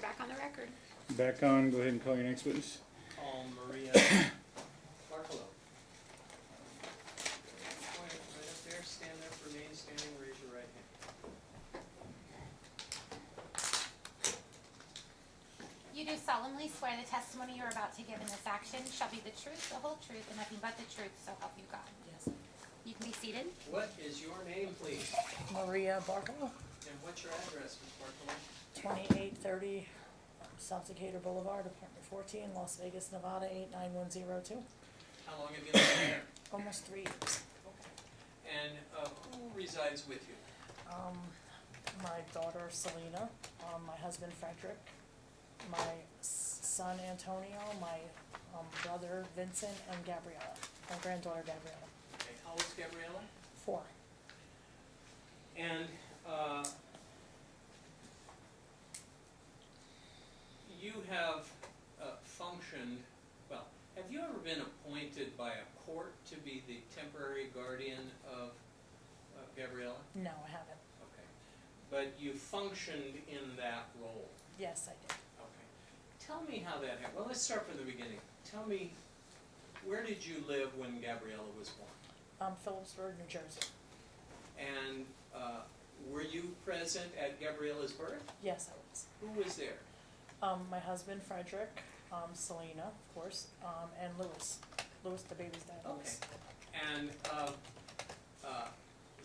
back on the record. Back on, go ahead and call your next witness. Call Maria Barkalow. Point right up there, stand up, remain standing, raise your right hand. You do solemnly swear the testimony you are about to give in this action shall be the truth, the whole truth, and nothing but the truth, so help you God. Yes. You can be seated. What is your name, please? Maria Barkalow, And what's your address, Ms. Barkalow? 2830 South Decatur Boulevard, apartment 14, Las Vegas, Nevada, 89102. How long have you lived there? Almost 3 years. And who resides with you? My daughter Selena, my husband Frederick, my son Antonio, my brother Vincent, and Gabriella, my granddaughter Gabriella. Okay, how old's Gabriella? 4. And you have functioned, well, have you ever been appointed by a court to be the temporary guardian of Gabriella? No, I haven't. Okay. But you functioned in that role? Yes, I did. Okay. Tell me how that happened. Well, let's start from the beginning. Tell me, where did you live when Gabriella was born? Phillipsburg, New Jersey. And were you present at Gabriella's birth? Yes, I was. Who was there? My husband Frederick, Selena, of course, and Louis. Louis, the baby's dad. Okay. Louis. And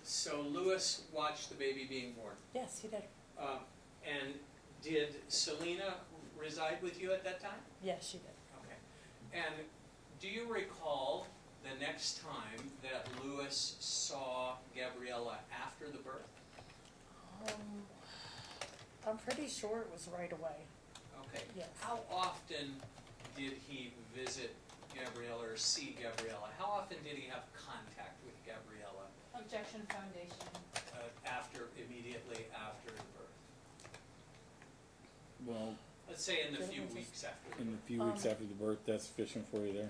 so Louis watched the baby being born. Yes, he did. And did Selena reside with you at that time? Yes, she did. Okay. And do you recall the next time that Louis saw Gabriella after the birth? I'm pretty sure it was right away. Okay. Yes. How often did he visit Gabriella or see Gabriella? How often did he have contact with Gabriella Objection Foundation. immediately after the birth? Well, Let's say in the Didn't few we just- weeks after the in the birth. few weeks after the birth, that's sufficient for you there.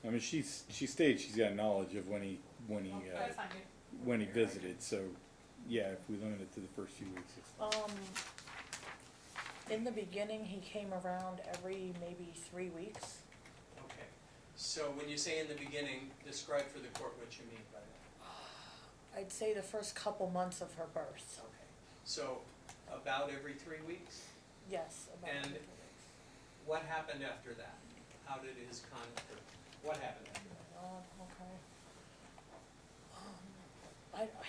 I mean, she states she's got knowledge of when he That's not good. when he visited. So, yeah, if we limit it to the first few weeks, it's fine. In the beginning, he came around every maybe 3 weeks. Okay. So when you say in the beginning, describe for the court what you mean by that. I'd say the first couple months of her birth. Okay. So about every 3 weeks? Yes, about And- 3 weeks. What happened after that? How did his contact, what happened after that? Okay.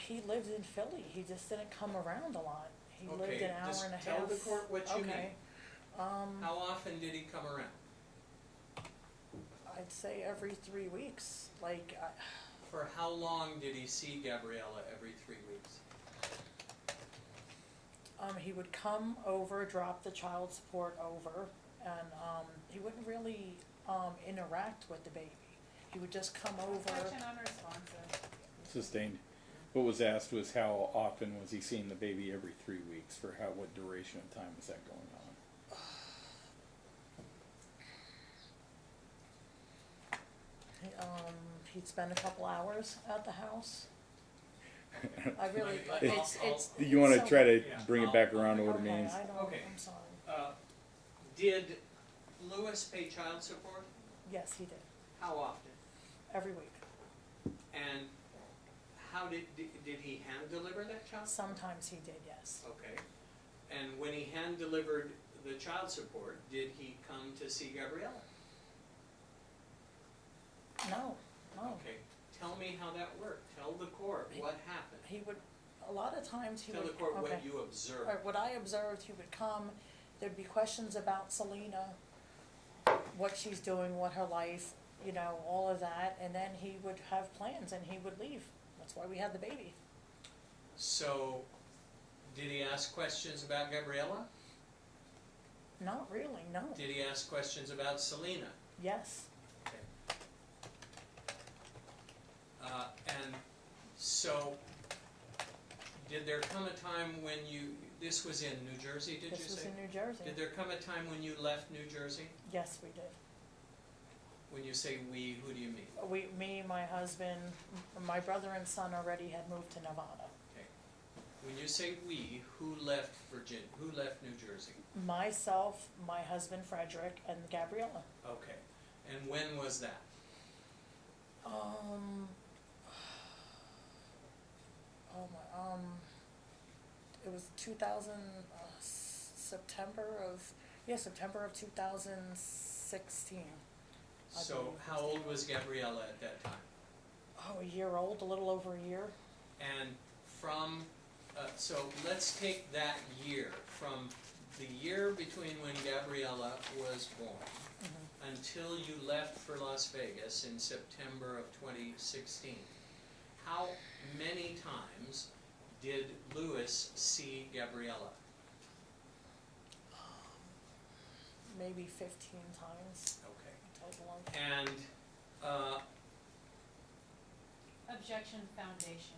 He lived in Philly. He just didn't come around a lot. He lived Okay, an hour just and a half. tell the court what you mean. Okay. How often did he come around? I'd say every 3 weeks. Like, For how long did he see Gabriella every 3 weeks? he would come over, drop the child support over, and he wouldn't really interact with the baby. He would just come over. Objection unresponsive. Sustained. What was asked was how often was he seeing the baby every 3 weeks? For what duration of time was that going on? He'd spend a couple hours at the house. I really, I'll- it's. You want to so- try to Yeah, bring it back around to what it Okay, means? I don't, Okay. I'm sorry. Did Louis pay child support? Yes, he did, How often? every week. And how did he hand deliver that child? Sometimes he did, yes. Okay. And when he hand delivered the child support, did he come to see Gabriella? No. Okay. Tell me how that worked. Tell the court what happened. He would, a lot of times he Tell would, the court okay. what you observed. What I observed, he would come, there'd be questions about Selena, what she's doing, what her life, all of that, and then he would have plans and he would leave. That's why we had the baby. So, did he ask questions about Gabriella? Not really, no. Did he ask questions about Selena? Yes, And so, did there come a time when this was in New Jersey, did you say? this was in New Jersey. Did there come a time when you left New Jersey? Yes, we did. When you say we, who do you mean? Me, my husband, my brother and son already had moved to Nevada. Okay. When you say we, who left New Jersey? Myself, my husband Frederick, and Gabriella. Okay, and when was that? It was 2000, September of 2016. I So believe. how old was Gabriella at that time? Oh, a year old, a little over a year. And from, so let's take that year, from the year between when Gabriella was born until you left for Las Vegas in September of 2016. How many times did Lewis see Gabriella? Maybe 15 times Okay. total. And Objection foundation.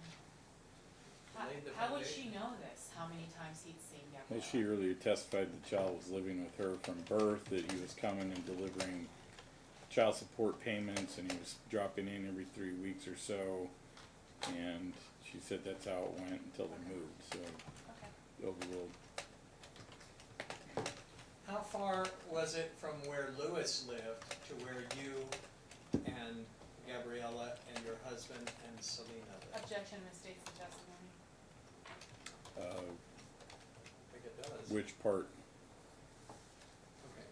Laid the How would foundation. she know this, how many times he'd seen Well, Gabriella? she earlier testified the child was living with her from birth, that he was coming and delivering child support payments, and he was dropping in every 3 weeks or so. And she said that's how it went until they moved, so Okay. overruled. how far was it from where Lewis lived to where you and Gabriella and your husband and Selena lived? Objection misstates the testimony. I think it does. Which part? Okay.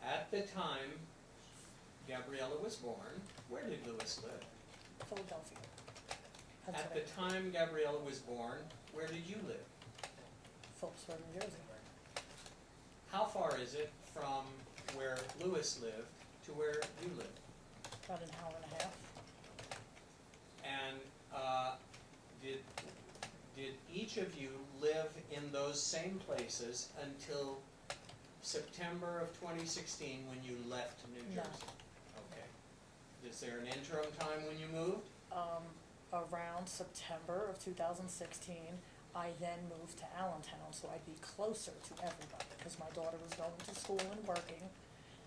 At the time Gabriella was born, where did Lewis live? Philadelphia. At the Pennsylvania. time Gabriella was born, where did you live? Phillipsburg, New Jersey. How far is it from where Lewis lived to where you lived? About an hour and a half. And did each of you live in those same places until September of 2016 when you left New No. Jersey? Okay. Is there an interim time when you moved? Around September of 2016, I then moved to Allentown, so I'd be closer to everybody, because my daughter was going to school and working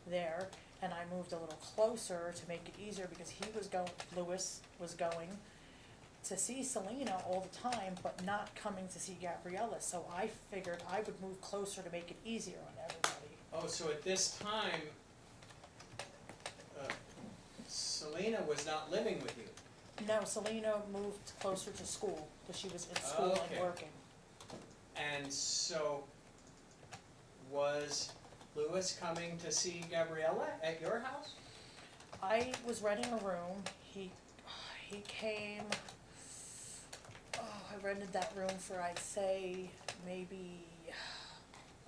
there, and I moved a little closer to make it easier, because Lewis was going to see Selena all the time, but not coming to see Gabriella, so I figured I would move closer to make it easier on everybody. Oh, so at this time, Selena was not living with you? No, Selena moved closer to school, because she was in school Okay. and working. And so, was Lewis coming to see Gabriella at your house? I was renting a room, he came, I rented that room for, I'd say, maybe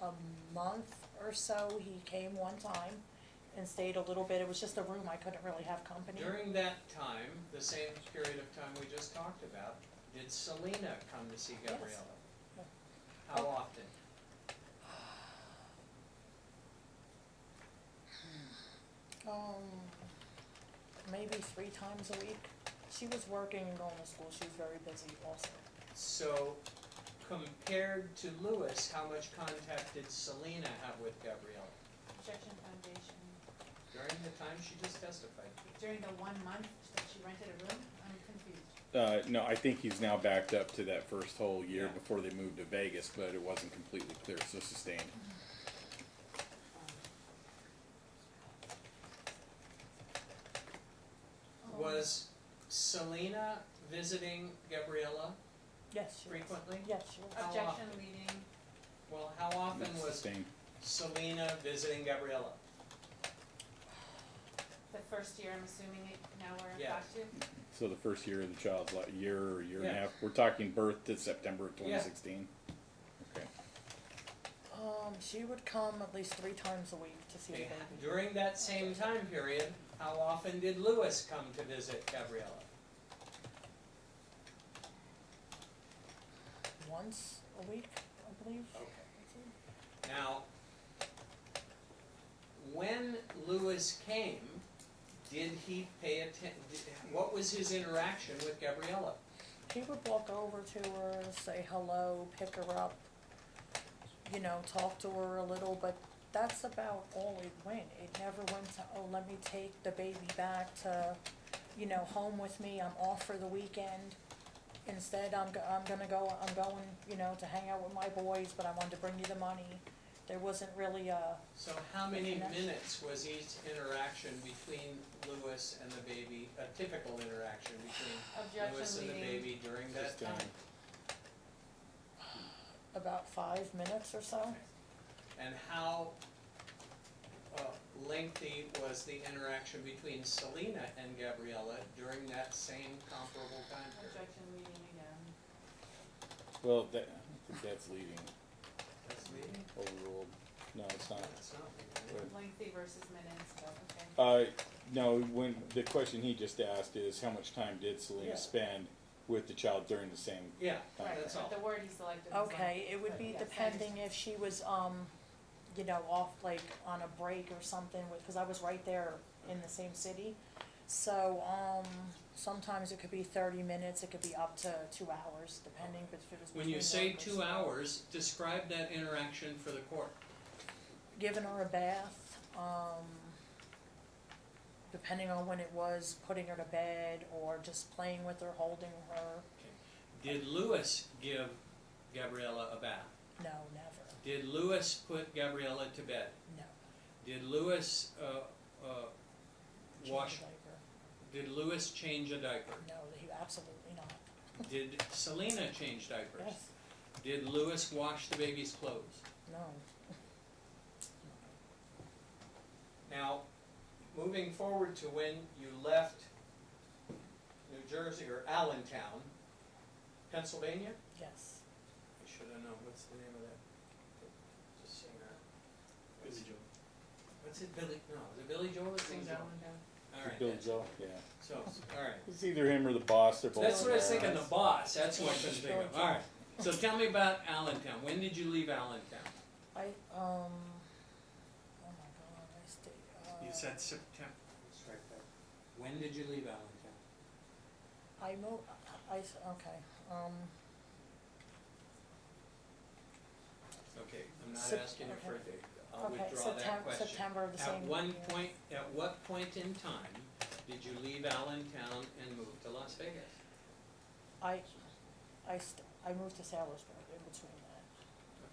a month or so. He came one time and stayed a little bit, it was just a room, I couldn't really have company. During that time, the same period of time we just talked about, did Selena come to see Yes. Gabriella? Yeah. How often? Maybe 3 times a week. She was working and going to school, she was very busy also. So, compared to Lewis, how much contact did Selena have with Gabriella? Objection foundation. During the time she just testified to? During the 1 month that she rented a room, I'm confused. No, I think he's now backed up to that first whole year Yeah. before they moved to Vegas, but it wasn't completely clear, so sustained. Was Selena visiting Gabriella Yes, she was. frequently? Yes, she was. How Objection often? leading. Well, how often was Sustained. Selena visiting Gabriella? The first year, I'm assuming now we're Yeah. back to. So the first year of the child's like year or year and a Yeah. half. We're talking birth to September of 2016. Okay. She would come at least 3 times a week to see the Okay, baby. during that same time period, how often did Lewis come to visit Gabriella? Once a week, I believe. Okay. Now, when Lewis came, did he pay what was his interaction with Gabriella? He would walk over to her, say hello, pick her up, talk to her a little, but that's about all it went. It never went to, oh, let me take the baby back to, home with me, I'm off for the weekend. Instead, I'm going, you know, to hang out with my boys, but I wanted to bring you the money. There wasn't really a, So how many connection. minutes was each interaction between Lewis and the baby, a typical interaction between Lewis and the Objection baby during that Sustained. time? about 5 minutes or so. And how lengthy was the interaction between Selena and Gabriella during that same comparable time period? Objection leading again. Well, that, I don't think that's leading, That's leading? overruled. No, it's not. That's not leading. But- Lengthy versus minutes, but okay. No, when, the question he just asked is how much time did Selena Yeah. spend with the child during the same Yeah, time? Right, that's all. but the word he selected was Okay, it would be Yes, I depending if she was, you know, off like on a break or something, because I was right there in the same city. So, sometimes it could be 30 minutes, it could be up to 2 hours, depending if it was When you between say work or 2 school. hours, describe that interaction for the court. Giving her a bath, depending on when it was, putting her to bed, or just playing with her, holding her. Did Lewis give Gabriella a bath? No, never, Did Lewis put Gabriella to bed? no. Did Lewis Change wash? the diaper. Did Lewis change a diaper? No, he absolutely not. Did Selena change diapers? Yes, Did Lewis wash the baby's clothes? no. Now, moving forward to when you left New Jersey or Allentown, Pennsylvania? Yes. I should have known. What's the name of that? Just sing that. Billy Joel. What's it, Billy? No, is it Billy Joel that sings Allentown? All right. Bill that's- Joe, yeah. So, all right. It's either him or the boss, they're both. That's what I was there. thinking, the boss, that's what I couldn't think of. All right. So tell me about Allentown. When did you leave Allentown? Oh my God, I stayed, You said September. Strike that. When did you leave Allentown? I moved, okay, Okay, I'm not Sep- asking you for a okay. date. I'll okay, withdraw that question. September of the same year. At what point in time did you leave Allentown and move to Las Vegas? I moved to Salisbury in between that.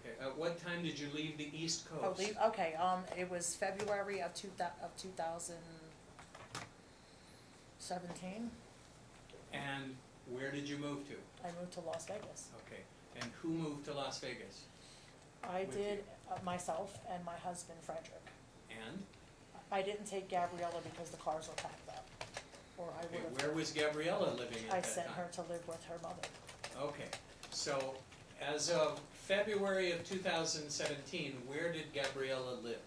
Okay, at what time did you leave the East Coast? Oh, okay, it was February of 2017. And where did you move to? I moved to Las Vegas. Okay, and who moved to Las Vegas? I With did, myself and my husband Frederick. And? I didn't take Gabriella because the cars were packed up, or I Okay, would have. where was Gabriella living at I that sent time? her to live with her mother. Okay, so as of February of 2017, where did Gabriella live?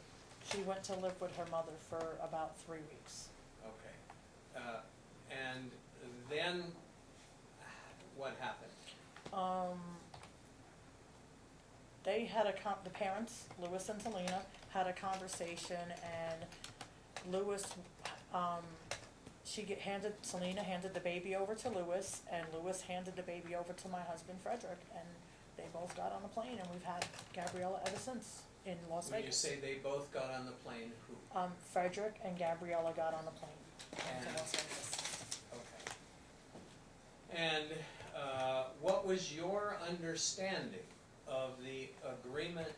She went to live with her mother for about 3 weeks. Okay, and then what happened? They had the parents, Lewis and Selena, had a conversation, and Lewis, Selena handed the baby over to Lewis, and Lewis handed the baby over to my husband Frederick, and they both got on the plane, and we've had Gabriella ever since in Las When you Vegas. say they both got on the plane, who? Frederick and Gabriella got on the plane And- to Las Vegas. Okay. And what was your understanding of the agreement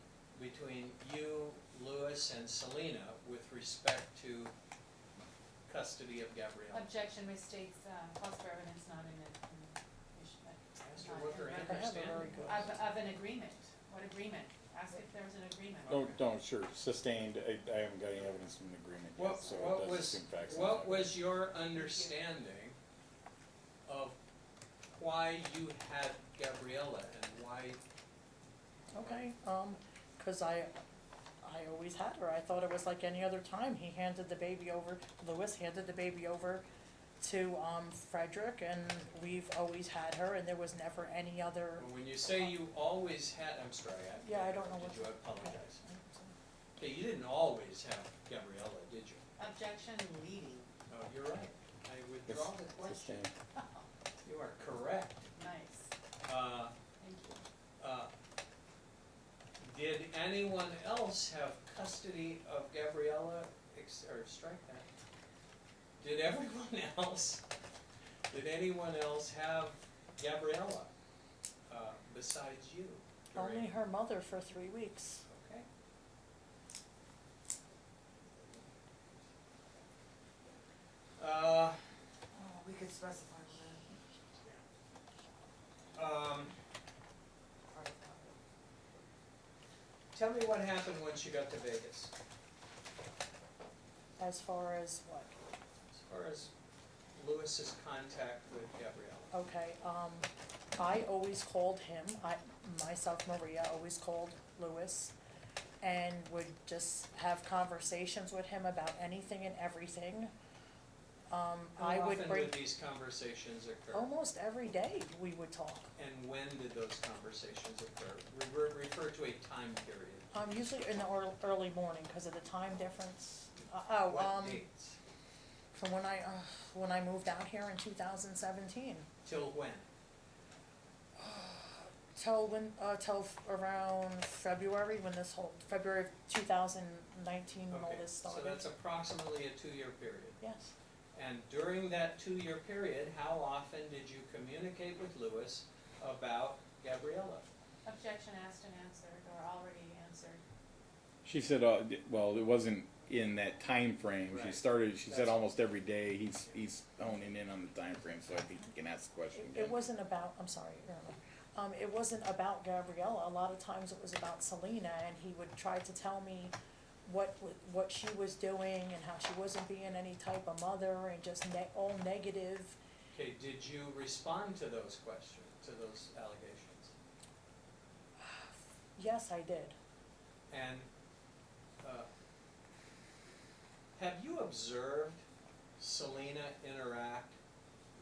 between you, Lewis, and Selena with respect to custody of Gabriella? Objection misstates, possible evidence not in it. Ask her what her I have a understanding very was. good. Of an agreement, what agreement? Ask if there was an agreement. Don't, sure, sustained, I haven't got any evidence from an agreement yet, What, so what it does was, assume facts. and what facts. was your understanding of why you had Gabriella and why? Okay, 'cause I always had her, I thought it was like any other time, he handed the baby over, Lewis handed the baby over to, Frederick, and we've always had her, and there was never any other. When you say you always had, I'm sorry, Yeah, I don't know what. did you apologize? Okay, you didn't always have Gabriella, did you? Objection leading, Oh, you're right, I withdraw the question. Sustained. You are correct. nice, Uh, thank you. Did anyone else have custody of Gabriella, or strike that? Did anyone else have Gabriella, besides you? during- Only her mother for 3 weeks. Okay. Oh, we could specify that. Tell me what happened once you got to Vegas, As far as what? as far as Lewis's contact with Gabriella. Okay, I always called him, myself, Maria, always called Lewis, and would just have conversations with him about anything and everything. I How would often bring, would these conversations occur? almost every day we would talk. And when did those conversations occur? Refer to a time period. Usually in the early morning, because of the time difference. What dates? From when I moved out here in 2017. Till when? Till around February, when February of 2019, when all Okay, this started. so that's approximately a 2-year period. Yes. And during that 2-year period, how often did you communicate with Lewis about Gabriella? Objection asked and answered, or already answered. She said, well, it wasn't in that time frame. She Right. started, she said That's- almost every day. He's honing in on the time frame, so I think you can ask the question It again. wasn't about, I'm sorry, Your Honor. It wasn't about Gabriella. A lot of times it was about Selena, and he would try to tell me what she was doing and how she wasn't being any type of mother and just all negative. Okay, did you respond to those questions, to those allegations? Yes, I did. And have you observed Selena interact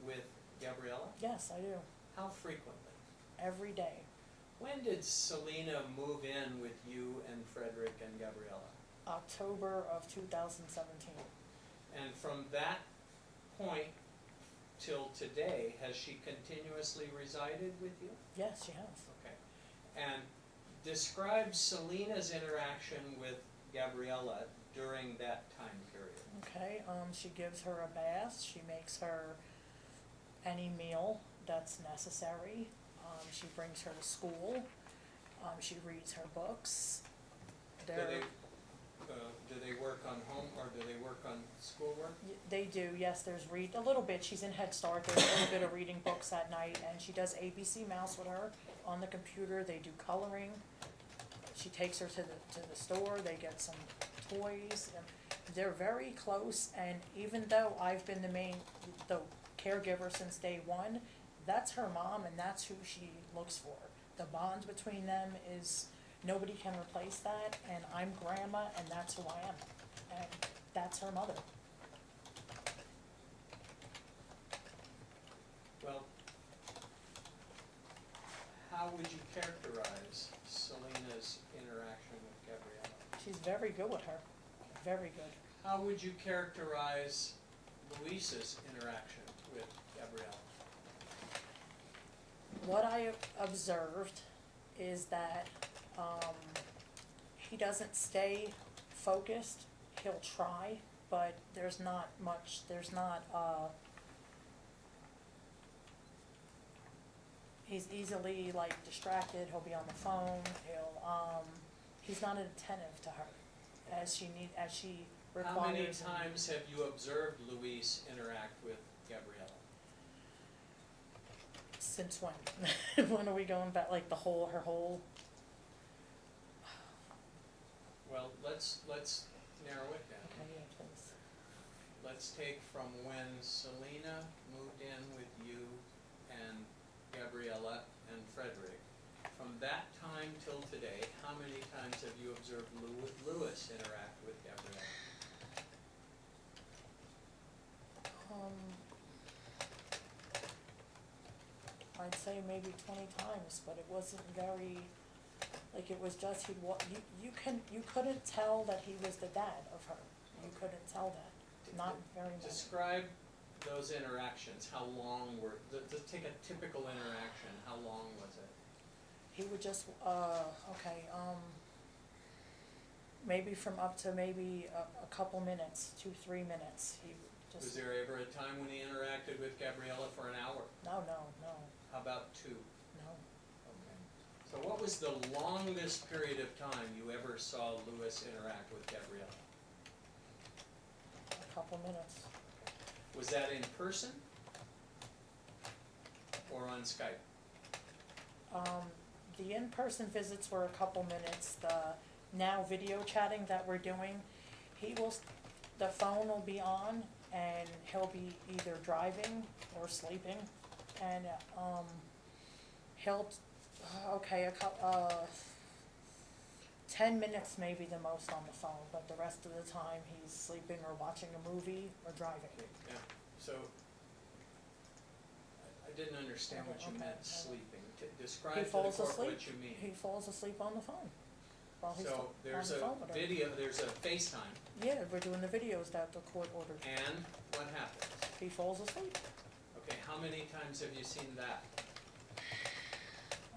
with Gabriella? Yes, I do. How frequently? Every day. When did Selena move in with you and Frederick and Gabriella? October of 2017. And from that point till today, has she continuously resided with you? Yes, she has. Okay. And describe Selena's interaction with Gabriella during that time period. Okay, she gives her a bath, she makes her any meal that's necessary, she brings her to school, she reads her books. Do they work on home, or do they work on schoolwork? They do, yes, there's a little bit, she's in Head Start, there's a little bit of reading books at night, and she does ABC Mouse with her on the computer, they do coloring. She takes her to the store, they get some toys, and they're very close, and even though I've been the caregiver since day one, that's her mom and that's who she looks for. The bond between them is, nobody can replace that, and I'm grandma and that's who I am, and that's her mother. Well, how would you characterize Selena's interaction with Gabriella? She's very good with her, very good. How would you characterize Luis's interaction with Gabriella? What I observed is that he doesn't stay focused. He'll try, but there's not, he's easily like distracted, he'll be on the phone, he's not attentive to her as she requires. How many times have you observed Luis interact with Gabriella? Since when? When are we going back, like her whole? Well, let's narrow it down. Okay, yeah, please. Let's take from when Selena moved in with you and Gabriella and Frederick. From that time till today, how many times have you observed Lewis interact with Gabriella? I'd say maybe 20 times, but it wasn't very, like, it was just, you couldn't tell that he was the dad of her. You couldn't tell that, not very much. Describe those interactions. How long were, let's take a typical interaction. How long was it? He would just, maybe from up to maybe a couple minutes, 2-3 minutes, he would Was just, there ever a time when he interacted with Gabriella for an hour? no. How about 2? No. Okay. So what was the longest period of time you ever saw Lewis interact with Gabriella? A couple minutes. Was that in person or on Skype? The in-person visits were a couple minutes. The now video chatting that we're doing, the phone will be on and he'll be either driving or sleeping, and he'll, 10 minutes maybe the most on the phone, but the rest of the time he's sleeping or watching a movie or driving. Yeah, so I didn't understand what you Okay, meant, okay. sleeping. He Describe to the falls court asleep. what you mean. He falls asleep on the phone while he's So on there's the a phone with her. video, there's a FaceTime, Yeah, we're doing the videos that the court ordered. and what happens? He falls asleep. Okay, how many times have you seen that?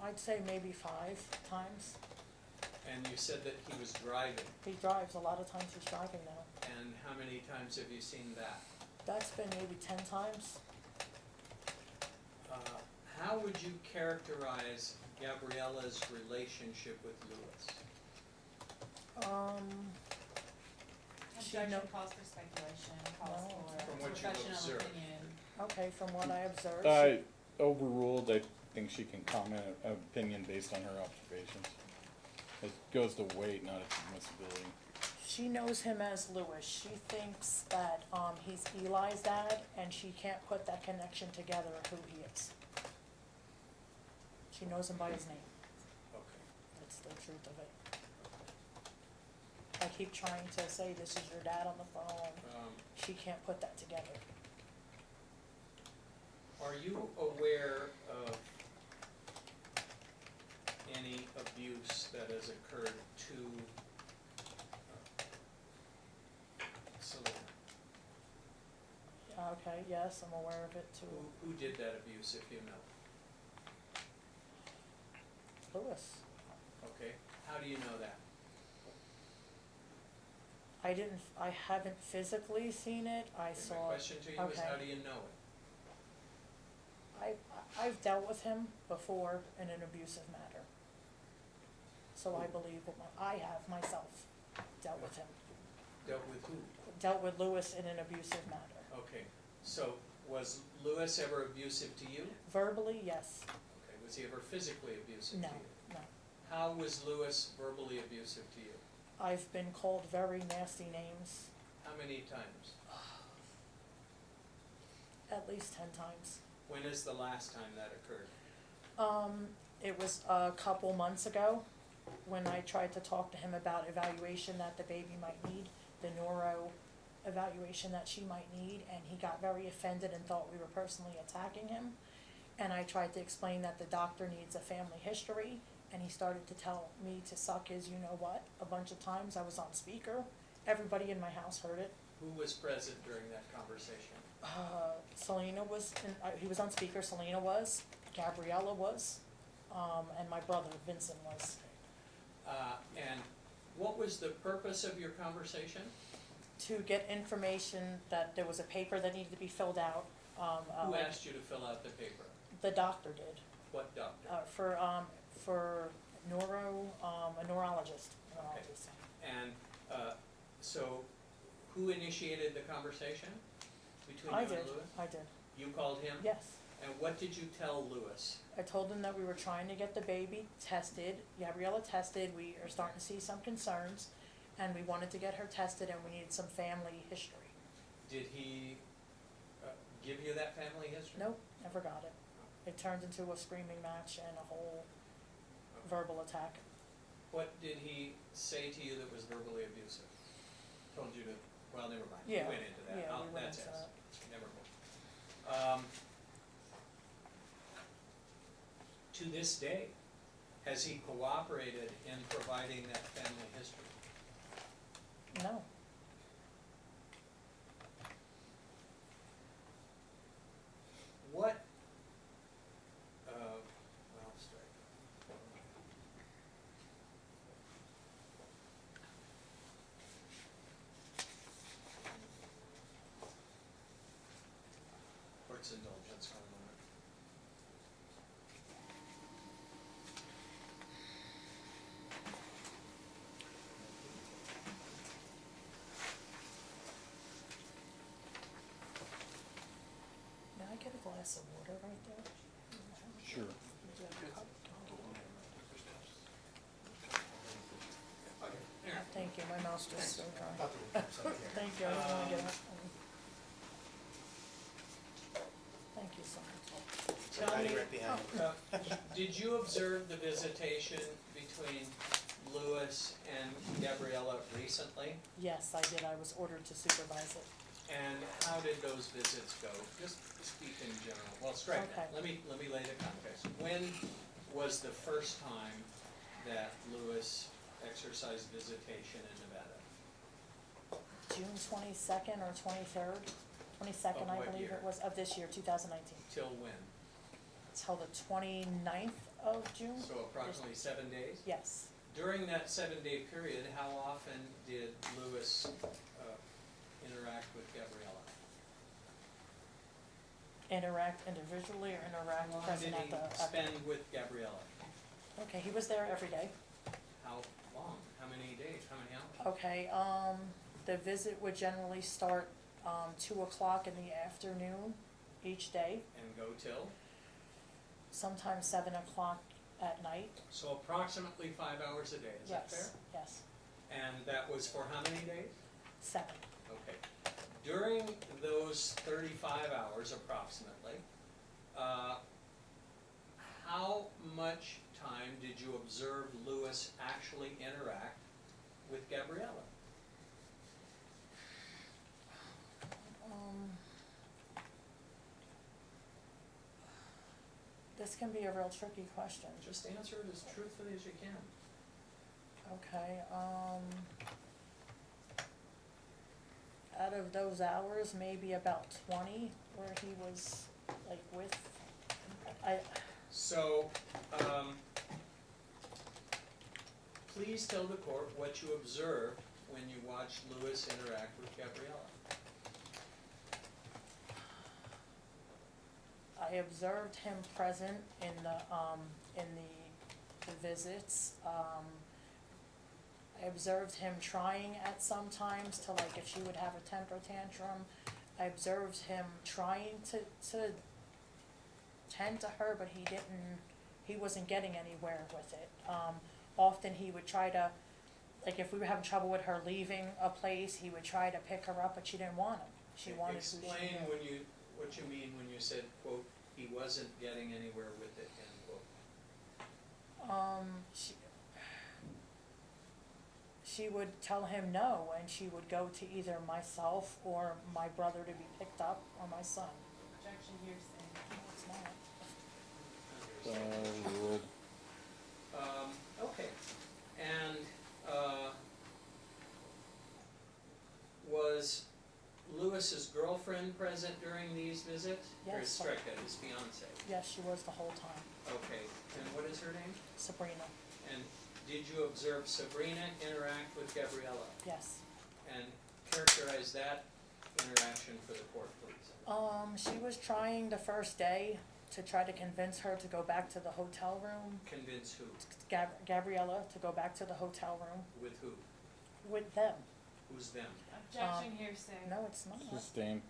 I'd say maybe 5 times. And you said that he was driving, He drives, a lot of times he's driving now. and how many times have you seen that? That's been maybe 10 times. How would you characterize Gabriella's relationship with Lewis? She Objection know, calls for speculation, calls No. for From what you've professional observed. opinion. okay, from what I observed, I overruled. I think she can comment opinion based on her observations. It goes to weight, not its admissibility. she knows him as Lewis. She thinks that he's Eli's dad, and she can't put that connection together of who he is. She knows him by his name. Okay. That's the truth of it. I keep trying to say this is your dad on the phone. She can't put that together. Are you aware of any abuse that has occurred to Selena? Okay, yes, I'm aware of it too. Who did that abuse, if you know? Lewis. Okay, how do you know that? I haven't physically seen it. I Okay, saw. my question to you is, okay. how do you know it? I've dealt with him before in an abusive matter. So I believe I have myself dealt with him. Dealt with who? Dealt with Lewis in an abusive matter. Okay, so was Lewis ever abusive to you? Verbally, yes. Okay, was he ever physically abusive No, to you? no. How was Lewis verbally abusive to you? I've been called very nasty names How many times? at least 10 times. When is the last time that occurred? It was a couple months ago when I tried to talk to him about evaluation that the baby might need, the neuro evaluation that she might need, and he got very offended and thought we were personally attacking him. And I tried to explain that the doctor needs a family history, and he started to tell me to suck his you-know-what a bunch of times. I was on speaker. Everybody in my house heard it. Who was present during that conversation? Selena was, he was on speaker, Selena was, Gabriella was, and my brother Vincent was. And what was the purpose of your conversation? To get information that there was a paper that needed to be filled out. Who asked you to fill out the paper? The doctor did, What doctor? for a neurologist. And so who initiated the conversation between I you did, and Lewis? I did, You called him? yes. And what did you tell Lewis? I told him that we were trying to get the baby tested, Gabriella tested, we are starting to see some concerns, and we wanted to get her tested, and we needed some family history. Did he give you that family history? Nope, never got it. It turned into a screaming match and a whole verbal attack. What did he say to you that was verbally abusive? Told you to, well, never mind. Yeah, We went into that. yeah, Oh, we went that's into it. that. Never mind. To this day, has he cooperated in providing that family history? No. What, well, strike. Court's indulgence for a moment. house just so dry. About to remove some here. Thank you, I didn't wanna get up. Thank you so much. Tell Patty me, right behind you. did you observe the visitation between Louis and Gabriella recently? Yes, I did, I was ordered to supervise it. And how did those visits go? Just speak in general. Well, strike that. Okay. Let me lay the context. When was the first time that Louis exercised visitation in Nevada? June 22nd or 23rd, 22nd, Of I what believe year? it was, of this year, 2019, Till when? till the 29th of June? So approximately 7 days? Yes, During that 7-day period, how often did Louis interact with Gabriella? interact individually or interact How long present did at he the, spend with Gabriella? okay, he was there every day. How long? How many days? How many hours? Okay, the visit would generally start, 2 o'clock in the afternoon each day, And go till? sometimes 7 o'clock at night. So approximately 5 hours a day, is that fair? Yes, And that was for how many days? 7. Okay. During those 35 hours approximately, how much time did you observe Louis actually interact with Gabriella? This can be a real tricky question. Just answer it as truthfully as you can. Okay, out of those hours, maybe about 20 where he was like with, So, please tell the court what you observed when you watched Louis interact with Gabriella. I observed him present in the visits. I observed him trying at some times to, like, if she would have a temper tantrum. I observed him trying to tend to her, but he wasn't getting anywhere with it. Often he would try to, like, if we were having trouble with her leaving a place, he would try to pick her up, but she didn't want him. She wanted who she Explain knew. what you mean when you said, quote, he wasn't getting anywhere with it, end quote. She would tell him no, and she would go to either myself or my brother to be picked up, or my son. Objection hearsay. No, it's not. Ruled. Okay, and, was Louis's girlfriend present during these visits? Or Yes. strike that, his fiance? Yes, she was the whole time. Okay, and what is her name? Sabrina, And did you observe Sabrina interact with Gabriella? yes. And characterize that interaction for the court, please. She was trying the first day to try to convince her to go back to the hotel room, Convince who? Gabriella to go back to the hotel room With who? with them. Who's them? Objection hearsay. No, it's not. Sustained.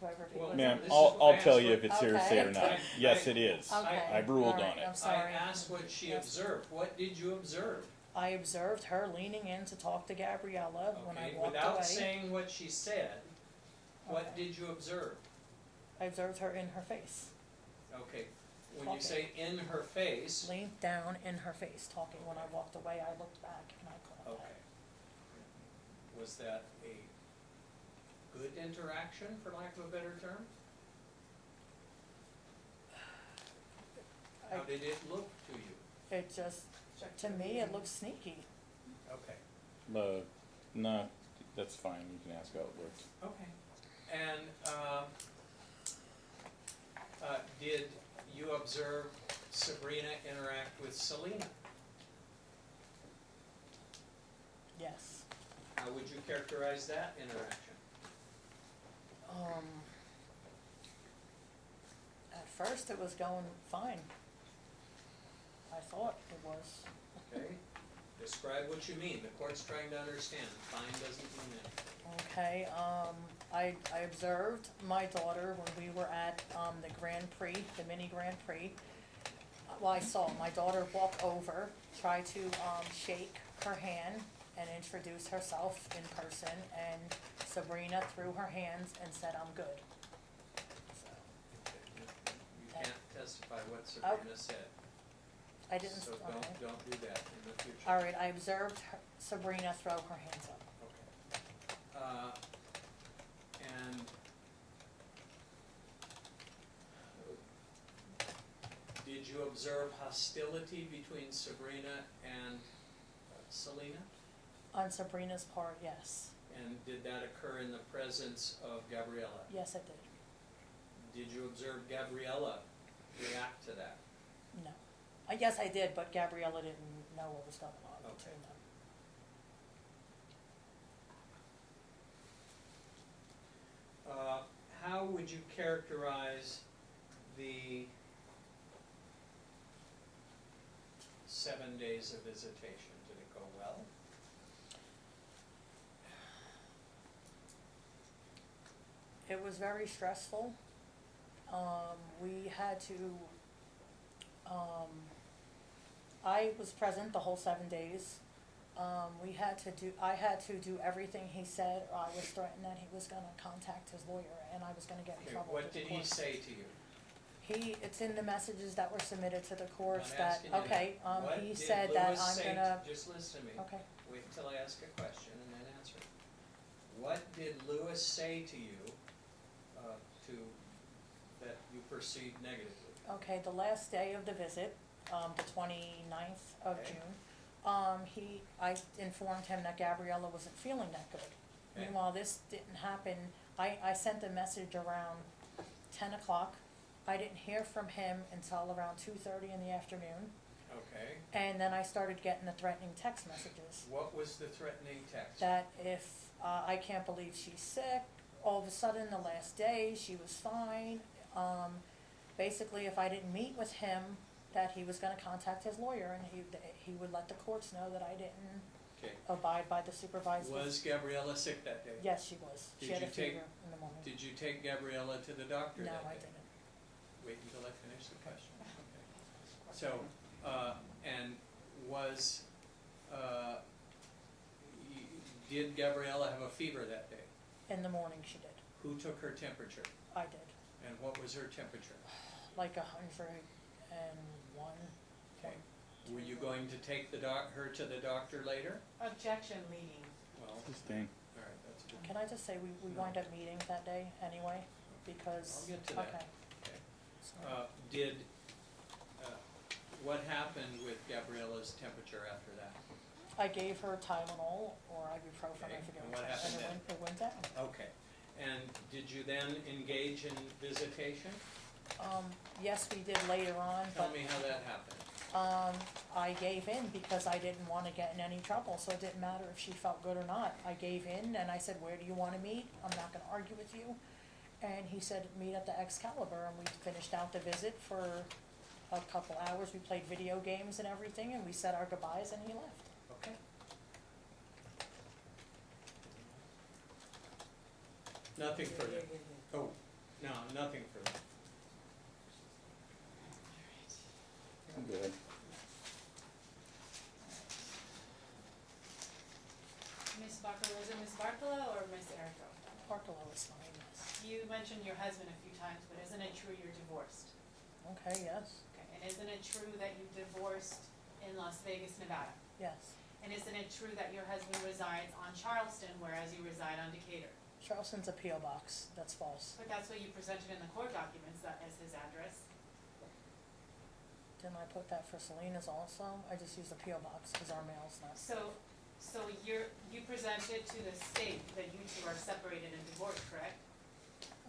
Do I repeat Well, what Ma'am, this is I'll what I tell asked you if it's Okay. hearsay or not. Yes, it is. Okay. I ruled all right, on it. I'm sorry. I asked what she Yes. observed. What did you observe? I observed her leaning in to talk to Gabriella when I Okay, walked without away. saying what she said, what Okay. did you observe? I observed her in her face, Okay, when you Okay. say in her face, leaned down in her face, talking. When I walked away, I looked back and I caught okay. Was that a good interaction, for lack of a better term? that. How did it look to you? It just, to me, it looked sneaky. Okay, No, that's fine. You can ask how it looked. okay. And, did you observe Sabrina interact with Selena? Yes. How would you characterize that interaction? At first, it was going fine. I thought it was. Okay, describe what you mean, the court's trying to understand, fine doesn't mean anything. Okay, I observed my daughter when we were at, the Grand Prix, the mini Grand Prix. Well, I saw my daughter walk over, try to, shake her hand, and introduced herself in person, and Sabrina threw her hands and said, "I'm good." So, You can't testify what Sabrina said, I didn't, so okay. don't do that in the future. All right, I observed Sabrina throw her hands up. Okay. And did you observe hostility between Sabrina and Selena? On Sabrina's part, yes. And did that occur in the presence of Gabriella? Yes, it did. Did you observe Gabriella react to that? No. Yes, I did, but Gabriella didn't know what was going on Okay. between them. How would you characterize the 7 days of visitation? Did it go well? It was very stressful. We had to, I was present the whole 7 days. I had to do everything he said, or I was threatened that he was gonna contact his lawyer and I was gonna get in Okay, trouble what with the did he court. say to you? It's in the messages that were submitted to the courts I'm that, asking you, okay, what he did said that Lewis I'm say gonna, just listen to me. okay. Wait until I ask a question and then answer it. What did Lewis say to you, that you perceived negatively? Okay, the last day of the visit, the 29th of Okay. June, I informed him that Gabriella wasn't feeling that good. Okay. Meanwhile, this didn't happen, I sent the message around 10 o'clock. I didn't hear from him until around 2:30 in the afternoon, Okay, and then I started getting the threatening text messages. what was the threatening text? That if, I can't believe she's sick, all of a sudden, the last day, she was fine. Basically, if I didn't meet with him, that he was gonna contact his lawyer, and he would let the courts know that I didn't Okay, abide by the supervised. was Gabriella sick that day? Yes, she was. She Did had a you take- fever in the morning. Did you take Gabriella to the doctor No, that day? I didn't. Wait until I finish the question. Okay. So, and was, did Gabriella have a fever that day? In the morning, she did. Who took her temperature? I did. And what was her temperature? Like 101. Okay. Were you going to take her to the doctor later? Objection leading. Well, Sustain. all right, that's good. Can I just say, we wind up meeting that day anyway, because. I'll get to that. Okay. Okay. So, What happened with Gabriella's temperature after that? I gave her Tylenol or ibuprofen, Okay, I forget and which what one, happened and then? it went down. Okay. And did you then engage in visitation? Yes, we did later on, Tell but, me how that happened. I gave in because I didn't wanna get in any trouble, so it didn't matter if she felt good or not. I gave in and I said, "Where do you wanna meet? I'm not gonna argue with you." And he said, "Meet at the Excalibur," and we finished out the visit for a couple hours. We played video games and everything, and we said our goodbyes, and he left. Okay. Nothing further. Oh, no, nothing further. I'm good. Miss Barkalow, is it Miss Barkalow or Miss Erico? Barkalow is fine, yes. You mentioned your husband a few times, but isn't it true you're divorced? Okay, yes, Okay, and isn't it true that you divorced in Las Vegas, Nevada? yes. And isn't it true that your husband resides on Charleston, whereas you reside on Decatur? Charleston's a P.O. box, that's false. But that's what you presented in the court documents, that as his address. Didn't I put that for Selena's also? I just used the P.O. box, cause our mail's not. So you presented to the state that you two are separated and divorced, correct?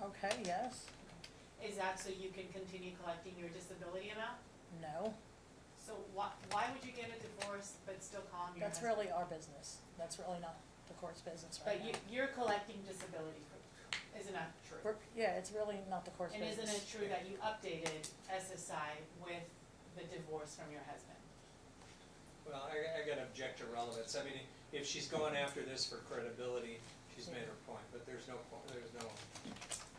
Okay, yes, Is that so you can continue collecting your disability amount? no, So why would you get a divorce but still call him your that's husband? really our business, that's really not the court's business right But now. you're collecting disability, isn't that true? Yeah, it's really not the court's And business. isn't it true that you updated SSI with the divorce from your husband? Well, I gotta object to relevance. I mean, if she's going after this for credibility, she's made her point, but there's no point, there's no,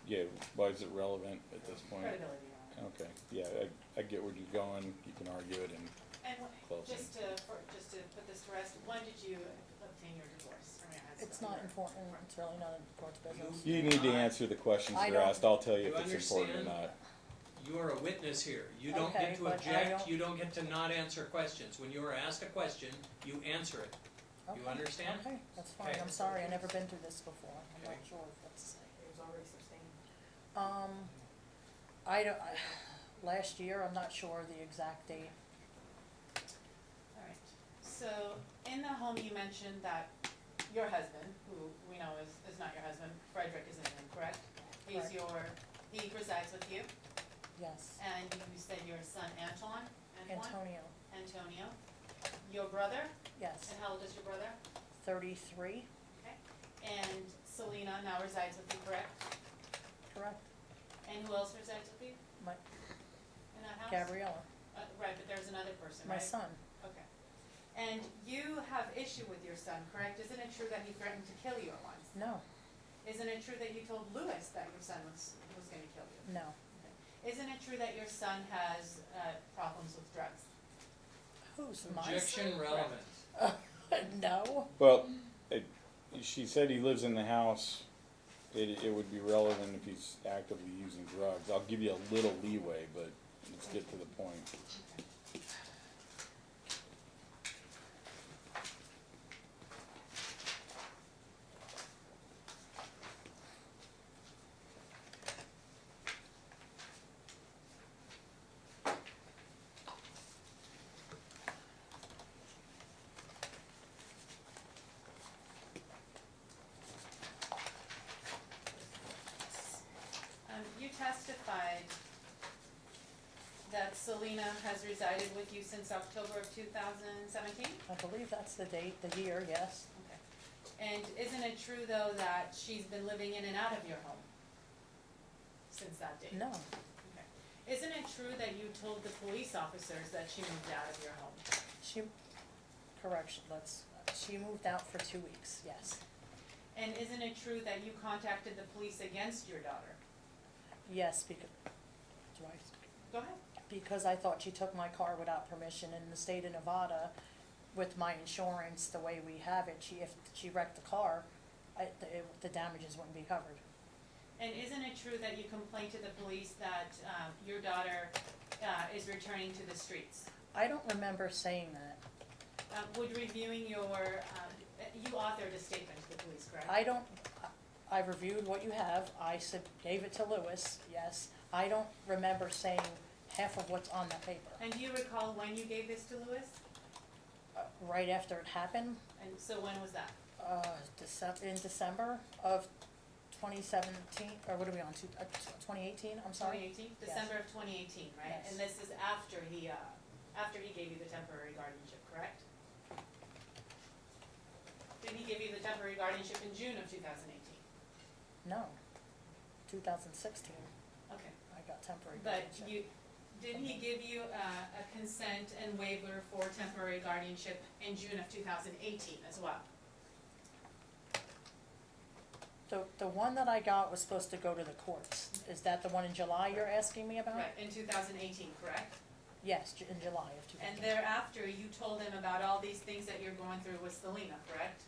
Yeah, why is it relevant at this point? Credibility, Your Honor. Okay, yeah, I get where you're going, you can argue it and And closing. just to put this to rest, when did you obtain It's not important, it's really none of the court's business. You need to answer the questions I that are don't- asked, I'll tell you You if it's important or understand? not. You are a witness here. You don't Okay, get to but I object, don't- you don't get to not answer questions. When you are asked a question, you answer it. You Okay, understand? Okay, that's fine, Okay. I'm sorry, I've never been through this before, I'm not Okay. sure what to say. It was already sustained. I don't, last year, I'm not sure the exact date. Alright, so in the home you mentioned that your husband, who we know is not your husband, Frederick is in him, correct? Correct. He resides with you, Yes, and you said your son Antoine? Antonio, Antonio. Your brother, yes, and how old is your brother? 33, Okay. And Selena now resides with you, correct? correct, And who else resides with you my, in that house? Gabriella, Right, but there's another person, right? my son, Okay. And you have issue with your son, correct? Isn't it true that he threatened to kill you at once? no, Isn't it true that you told Lewis that your son was gonna kill you? no, Isn't it true that your son has problems with drugs? who's my son? Objection relevant. No, Well, she said he lives in the house, it would be relevant if he's actively using drugs. I'll give you a little leeway, but let's get to the point. You testified that Selena has resided with you since October of 2017? I believe that's the date, the year, yes, Okay. And isn't it true, though, that she's been living in and out of your home since that date? no, Okay. Isn't it true that you told the police officers that she moved out of your home? she, correction, she moved out for 2 weeks, yes, And isn't it true that you contacted the police against your daughter? yes, because, Go ahead. because I thought she took my car without permission in the state of Nevada with my insurance, the way we have it, if she wrecked the car, the damages wouldn't be covered. And isn't it true that you complained to the police that your daughter is returning to the streets? I don't remember saying that. Would reviewing your, you authored a statement to the police, correct? I reviewed what you have, gave it to Lewis, yes. I don't remember saying half of what's on that paper. And do you recall when you gave this to Lewis? Right after it happened, And so when was that? in December of 2017, or what are we on, 2018, I'm sorry? 2018? Yes. December of 2018, right? Yes. And this is after he gave you the temporary guardianship, correct? Did he give you the temporary guardianship in June of 2018? No, 2016, Okay. I got temporary But guardianship. didn't he give you a consent and waiver for temporary guardianship in June of 2018 as well? The one that I got was supposed to go to the courts. Is that the one in July you're asking me about? Right, in 2018, correct? Yes, in July of 2018. And thereafter, you told him about all these things that you're going through with Selena, correct?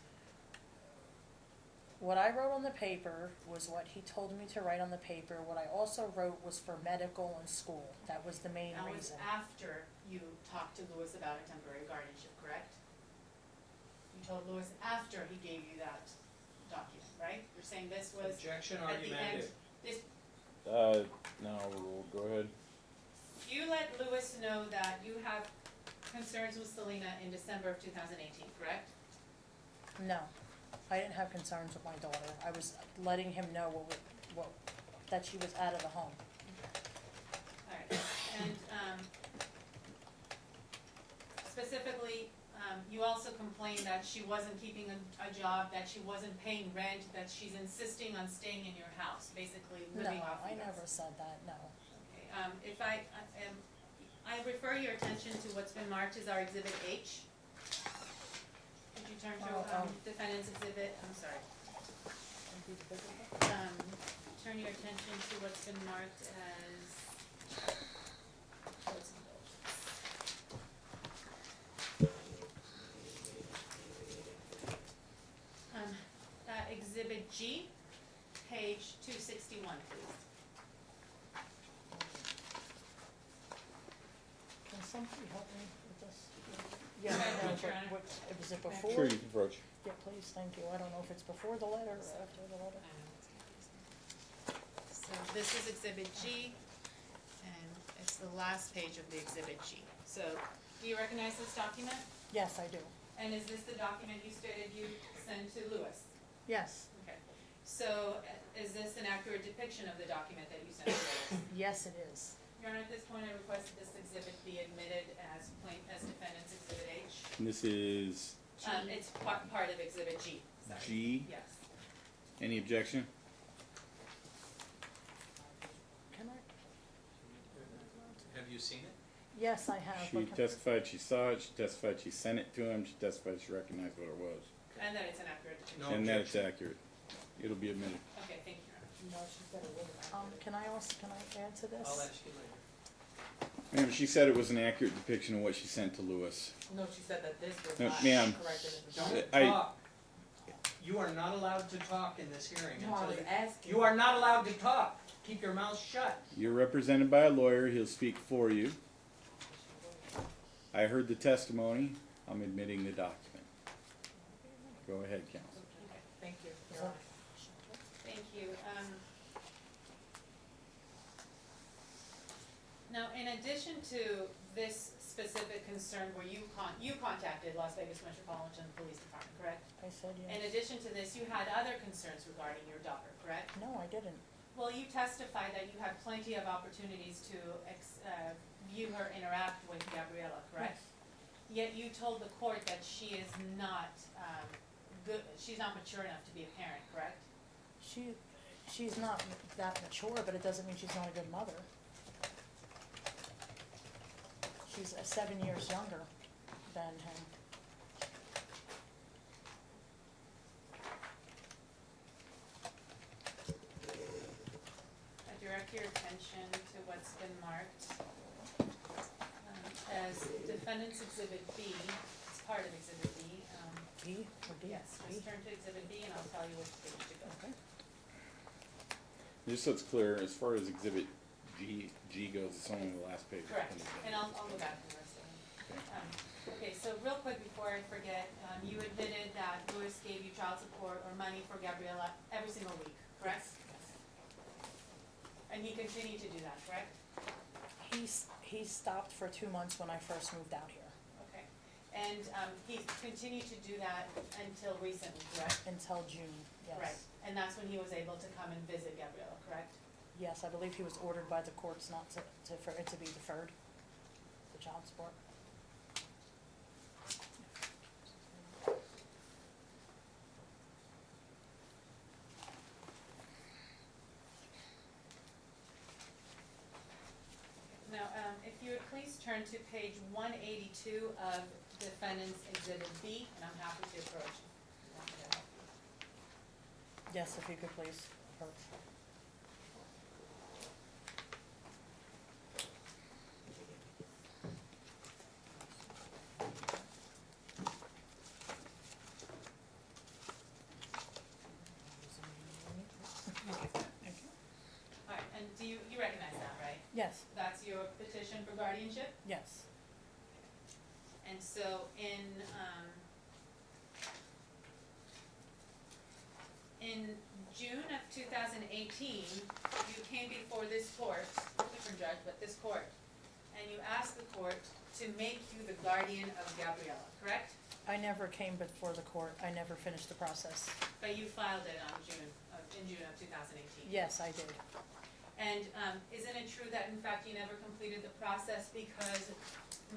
What I wrote on the paper was what he told me to write on the paper. What I also wrote was for medical and school. That was the main That was reason. after you talked to Lewis about a temporary guardianship, correct? You told Lewis after he gave you that document, right? You're saying this was Objection at the end, argumentative. No, go ahead. you let Lewis know that you have concerns with Selena in December of 2018, correct? No, I didn't have concerns with my daughter. I was letting him know that she was out of the home. Alright, and, specifically, you also complained that she wasn't keeping a job, that she wasn't paying rent, that she's insisting on staying in your house, basically No, living off I you guys. never said that, no. Okay, if I refer your attention to what's been marked as our Exhibit H. Could you turn to, Defendant's Exhibit, I'm sorry, turn your attention to what's been marked as, G, page 261, please. Can somebody help me with this? Yeah, Yeah, I I know, know, Your Honor. but was it before? Sure, you can approach. Yeah, please, thank you. I don't know if it's before the letter or after the letter. So this is Exhibit G, and it's the last page of the Exhibit G. So, do you recognize this document? Yes, I do. And is this the document you stated you sent to Lewis? Yes, Okay. So, is this an accurate depiction of the document that you sent to Lewis? yes, it is. Your Honor, at this point, I request that this exhibit be admitted as defendant's Exhibit H. And this is It's part of Exhibit G. Sorry. G. Yes. Any objection? Can I? Have you seen it? Yes, I have. She but can- testified she saw it, she testified she sent it to him, she testified she recognized what it was. And that it's an accurate depiction. No And that it's objection. accurate. It'll be admitted. Okay, thank you, Your Honor. No, she's got it with her. Can I also, can I add to this? I'll ask you later. Ma'am, she said it was an accurate depiction of what she sent to Lewis. No, she said that this was No, not ma'am. corrected in the Don't document. talk. You are not allowed to talk in this hearing No, I was until asking. you are not allowed to talk. Keep your mouth shut. You're represented by a lawyer, he'll speak for you. I heard the testimony, I'm admitting the document. Go ahead, counsel. Okay. Thank you, Is Your that- Honor. Thank you. Now, in addition to this specific concern where you contacted Las Vegas Metropolitan Police Department, correct? I said In yes. addition to this, you had other concerns regarding your daughter, correct? No, I didn't. Well, you testified that you had plenty of opportunities to view her interact with Gabriella, correct? Yet you told the court that she is not good, she's not mature enough to be a parent, correct? She's not that mature, but it doesn't mean she's not a good mother. She's 7 years younger than him. I direct your attention to what's been marked as Defendant's Exhibit B. It's part of Exhibit B. B or D? Yes, B? just turn to Exhibit B and I'll tell you which page to go. Okay. Just so it's clear, as far as exhibit G goes, it's only the last page. Correct, and I'll go back to the rest of them. Okay, so real quick before I forget, you admitted that Lewis gave you child support or money for Gabriella every single week, correct? And he continued to do that, correct? He stopped for 2 months when I first moved out here, Okay, and he continued to do that until recently, correct? until June, yes. Right, and that's when he was able to come and visit Gabriella, correct? Yes, I believe he was ordered by the courts not for it to be deferred, the child support. Now, if you would please turn to page 182 of Defendant's Exhibit B, and I'm happy to approach. Yes, if you could please approach. All right, and do you recognize that, right? Yes, That's your petition for guardianship? yes. And so in June of 2018, you came before this court, different judge, but this court, and you asked the court to make you the guardian of Gabriella, correct? I never came before the court. I never finished the process. But you filed it in June of 2018. Yes, I did. And isn't it true that in fact you never completed the process because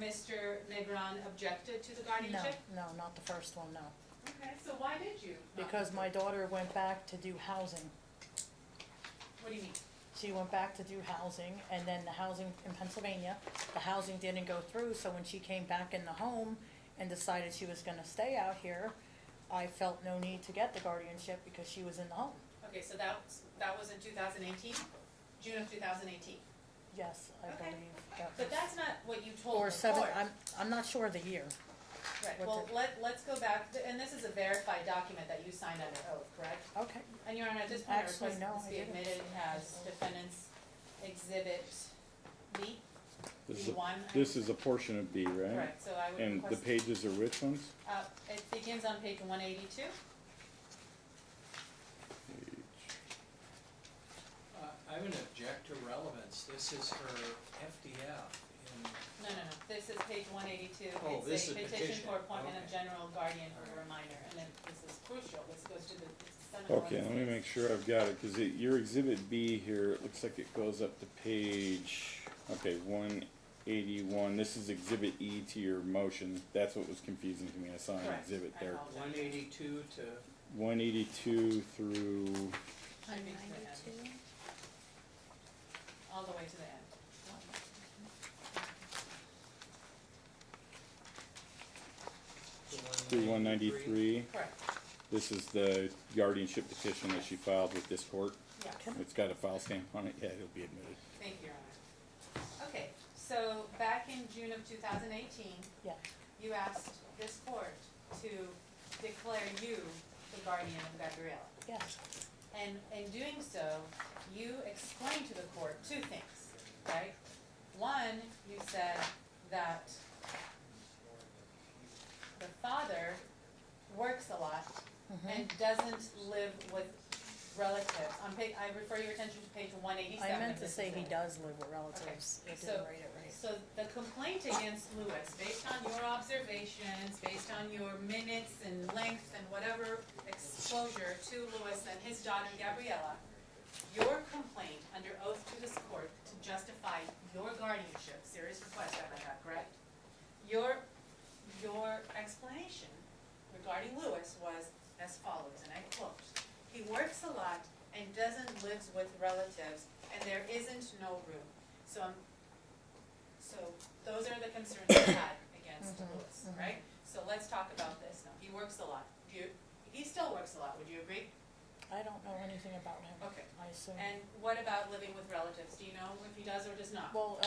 Mr. Negron objected to the No, guardianship? no, not the first one, no. Okay, so why did you? not Because my daughter went back to do housing. What do you mean? She went back to do housing, and then the housing in Pennsylvania, the housing didn't go through, so when she came back in the home and decided she was gonna stay out here, I felt no need to get the guardianship because she was in the home. Okay, so that was in 2018? June of 2018? Yes, I Okay. believe that was. But that's not what you told Or the seven, court. I'm not sure of the year. Right, what well, let's go back, and this is a verified document that you signed under oath, correct? Okay, And And Your Honor, at this point, I Actually, request no, this I be didn't. admitted as defendant's exhibit B, This is, B1. this is a portion of B, right? Correct, so I would And the request, pages are which ones? it begins on page 182. I would object to relevance. This is her FDF in, No, this is page 182. Oh, this It's a is petition petition. for appointment of Okay. general guardian for a Alright. minor, and then this is crucial, this goes to the, it's a seminal. Okay, let me make sure I've got it, cause your exhibit B here, it looks like it goes up to page, okay, 181. This is exhibit E to your motion. That's what was confusing to me. I saw an Correct. exhibit I there. apologize. 182 to, 182 through, Should be to the end, all the way to the end. through 193. Correct, This is the guardianship petition that she filed with this court. yes. It's got a file stamp on it. Yeah, it'll be admitted. Thank you, Your Honor. Okay, so back in June of 2018, Yeah, you asked this court to declare you the guardian of Gabriella. yes, And in doing so, you explained to the court two things, right? One, you said that the father works a lot and doesn't live with relatives. I refer your attention to page 187. I meant of to this say he exhibit. does live with relatives, it So- didn't write it right. So the complaint against Lewis, based on your observations, based on your minutes and length and whatever exposure to Lewis and his daughter Gabriella, your complaint under oath to this court to justify your guardianship, serious request, I might add, correct? Your explanation regarding Lewis was as follows, and I quote, "He works a lot and doesn't live with relatives, and there isn't no room." So those are the concerns you had against Lewis, right? So let's talk about this now. He works a lot. He still works a lot, would you agree? I don't know anything about him. Okay. I assume. And what about living with relatives? Do you know if he does or does not? Well,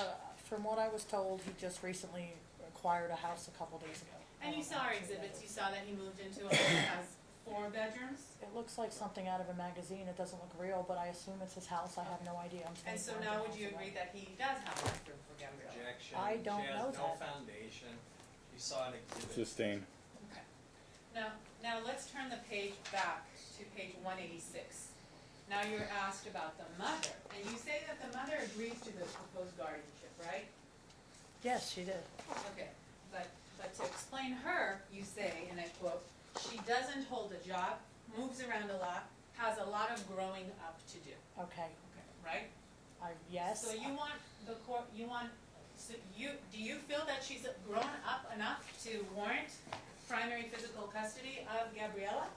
from what I was told, he just recently acquired a house a couple days ago. And you I don't saw know our how true that exhibits, is. you saw that he moved into a home that has 4 bedrooms? It looks like something out of a magazine, it doesn't look real, but I assume it's his house, I have no idea, I'm And so now would you agree that he does have a bedroom for Gabriella? objection. I don't know She has no that. foundation. She saw an exhibit. Sustain. Okay. Now let's turn the page back to page 186. Now you're asked about the mother, and you say that the mother agrees to the proposed guardianship, right? Yes, she did. Okay, but to explain her, you say, and I quote, "She doesn't hold a job, moves around a lot, has a lot of growing up to do." Okay, Right? yes. So you want the court, do you feel that she's grown up enough to warrant primary physical custody of Gabriella?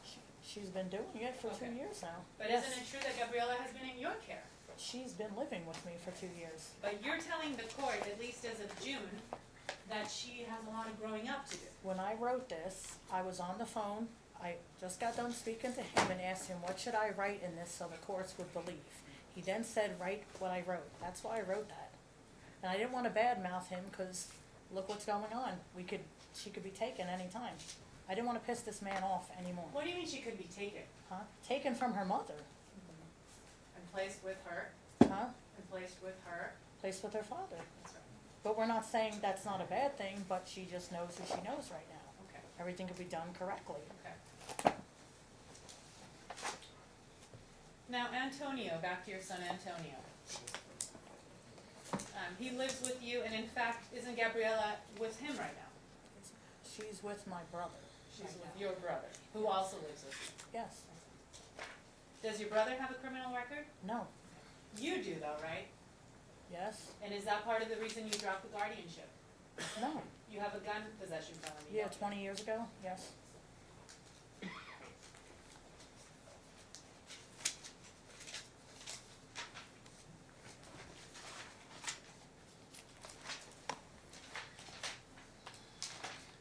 She's been doing it for Okay. 2 years now. But Yes. isn't it true that Gabriella has been in your care? She's been living with me for 2 years. But you're telling the court, at least as of June, that she has a lot of growing up to do. When I wrote this, I was on the phone, I just got done speaking to him and asked him, what should I write in this so the courts would believe? He then said, write what I wrote. That's why I wrote that. And I didn't want to badmouth him, cause look what's going on. She could be taken anytime. I didn't want to piss this man off anymore. What do you mean she could be taken Huh? Taken from her mother, and placed with her, huh? placed with her? Placed with her father. That's right. But we're not saying that's not a bad thing, but she just knows who she knows right now. Okay, Everything could be done correctly. okay. Now Antonio, back to your son Antonio. He lives with you, and in fact, isn't Gabriella with him right now? She's with my brother. She's right with now. your brother, who also lives with you. Yes. Does your brother have a criminal record? No. You do though, right? Yes. And is that part of the reason you dropped the guardianship? No. You have a gun possession felony? Yeah, don't you? 20 years ago. Yes.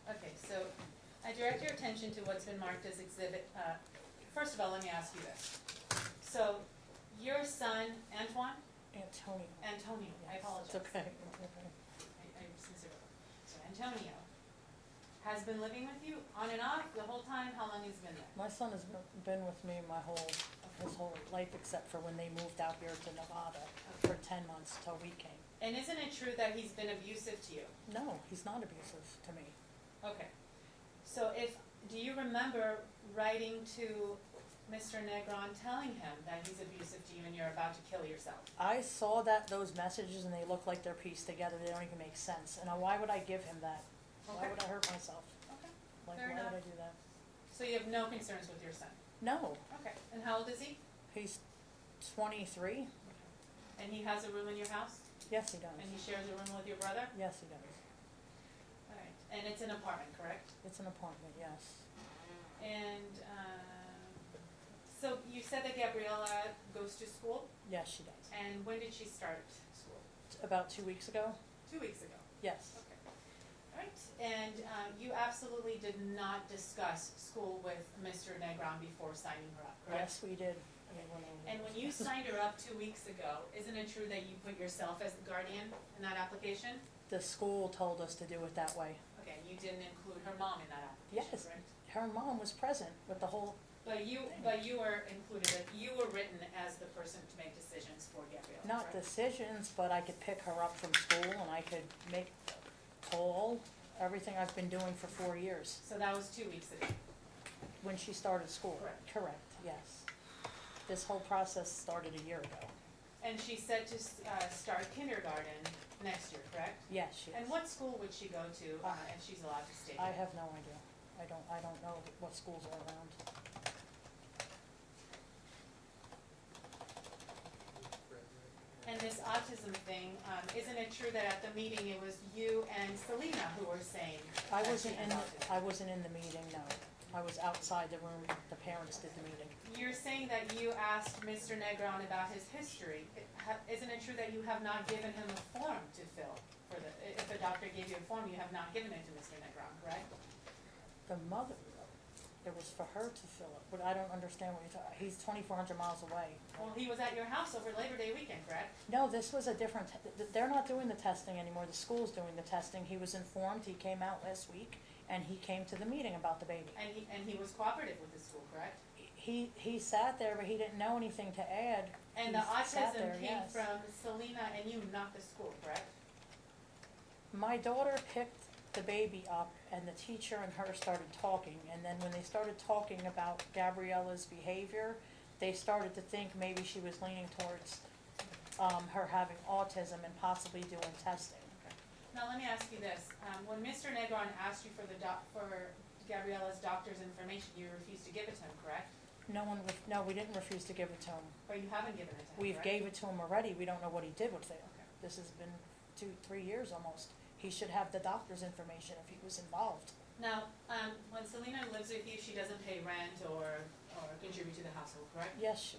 Okay, so I direct your attention to what's been marked as exhibit, first of all, let me ask you this. So, your son, Antoine? Antonio. Antonio, I Yes, apologize. It's okay. It's okay. I sincerely. So Antonio has been living with you on and off the whole time? How long has he been there? My son has been with me his whole life, except for when they moved out here to Nevada for 10 months till we came. And isn't it true that he's been abusive to you? No, he's not abusive to me. Okay. So do you remember writing to Mr. Negron telling him that he's abusive to you and you're about to kill yourself? I saw those messages and they look like they're pieced together. They don't even make sense. And why would I give him that? Why Okay. would I hurt myself? Okay. Like, Fair why enough. would I do that? So you have no concerns with your son? No, Okay. And how old is he? he's 23. And he has a room in your house? Yes, he does. And he shares a room with your brother? Yes, he does. All right. And it's an apartment, correct? It's an apartment, yes. And, so you said that Gabriella goes to school? Yes, she does. And when did she start school? About 2 weeks ago? 2 weeks ago. Yes. Okay. All right. And you absolutely did not discuss school with Mr. Negron before signing her up, correct? Yes, we did. We went over And when you signed her up 2 weeks ago, isn't it true that you put yourself as the guardian in that application? The school told us to do it that way. Okay, you didn't include her mom in that application, Yes. correct? Her mom was present with the whole, But you were included, you were written as the person to make decisions for Gabriella, not correct? decisions, but I could pick her up from school and I could make call, everything I've been doing for 4 years. So that was 2 weeks ago. When she started school. Correct. Correct, yes. This whole process started a year ago. And she's set to start kindergarten next year, correct? Yes, she is. And what school would she go to if she's allowed to stay I here? have no idea. I don't know what schools are around. And this autism thing, isn't it true that at the meeting it was you and Selena who were saying I that wasn't she in, has autism? I wasn't in the meeting, no. I was outside the room, the parents did the meeting. You're saying that you asked Mr. Negron about his history. Isn't it true that you have not given him a form to fill for if a doctor gave you a form, you have not given it to Mr. Negron, correct? The mother, it was for her to fill it, but I don't understand what you're talking, he's 2,400 miles away. Well, he was at your house over Labor Day weekend, correct? No, this was a different, they're not doing the testing anymore, the school's doing the testing. He was informed, he came out last week, and he came to the meeting about the baby. And he was cooperative with the school, correct? He sat there, but he didn't know anything to add. And He the sat autism there, came yes. from Selena and you, not the school, correct? My daughter picked the baby up and the teacher and her started talking, and then when they started talking about Gabriella's behavior, they started to think maybe she was leaning towards her having autism and possibly doing testing. Now, let me ask you this. When Mr. Negron asked you for for Gabriella's doctor's information, you refused to give it to him, correct? No, we didn't refuse to give it to him. Or you haven't given it to him, We've correct? gave it to him already, we don't know what he did with it. Okay. This has been 2-3 years almost. He should have the doctor's information if he was involved. Now, when Selena lives with you, she doesn't pay rent or contribute to the household, correct? Yes,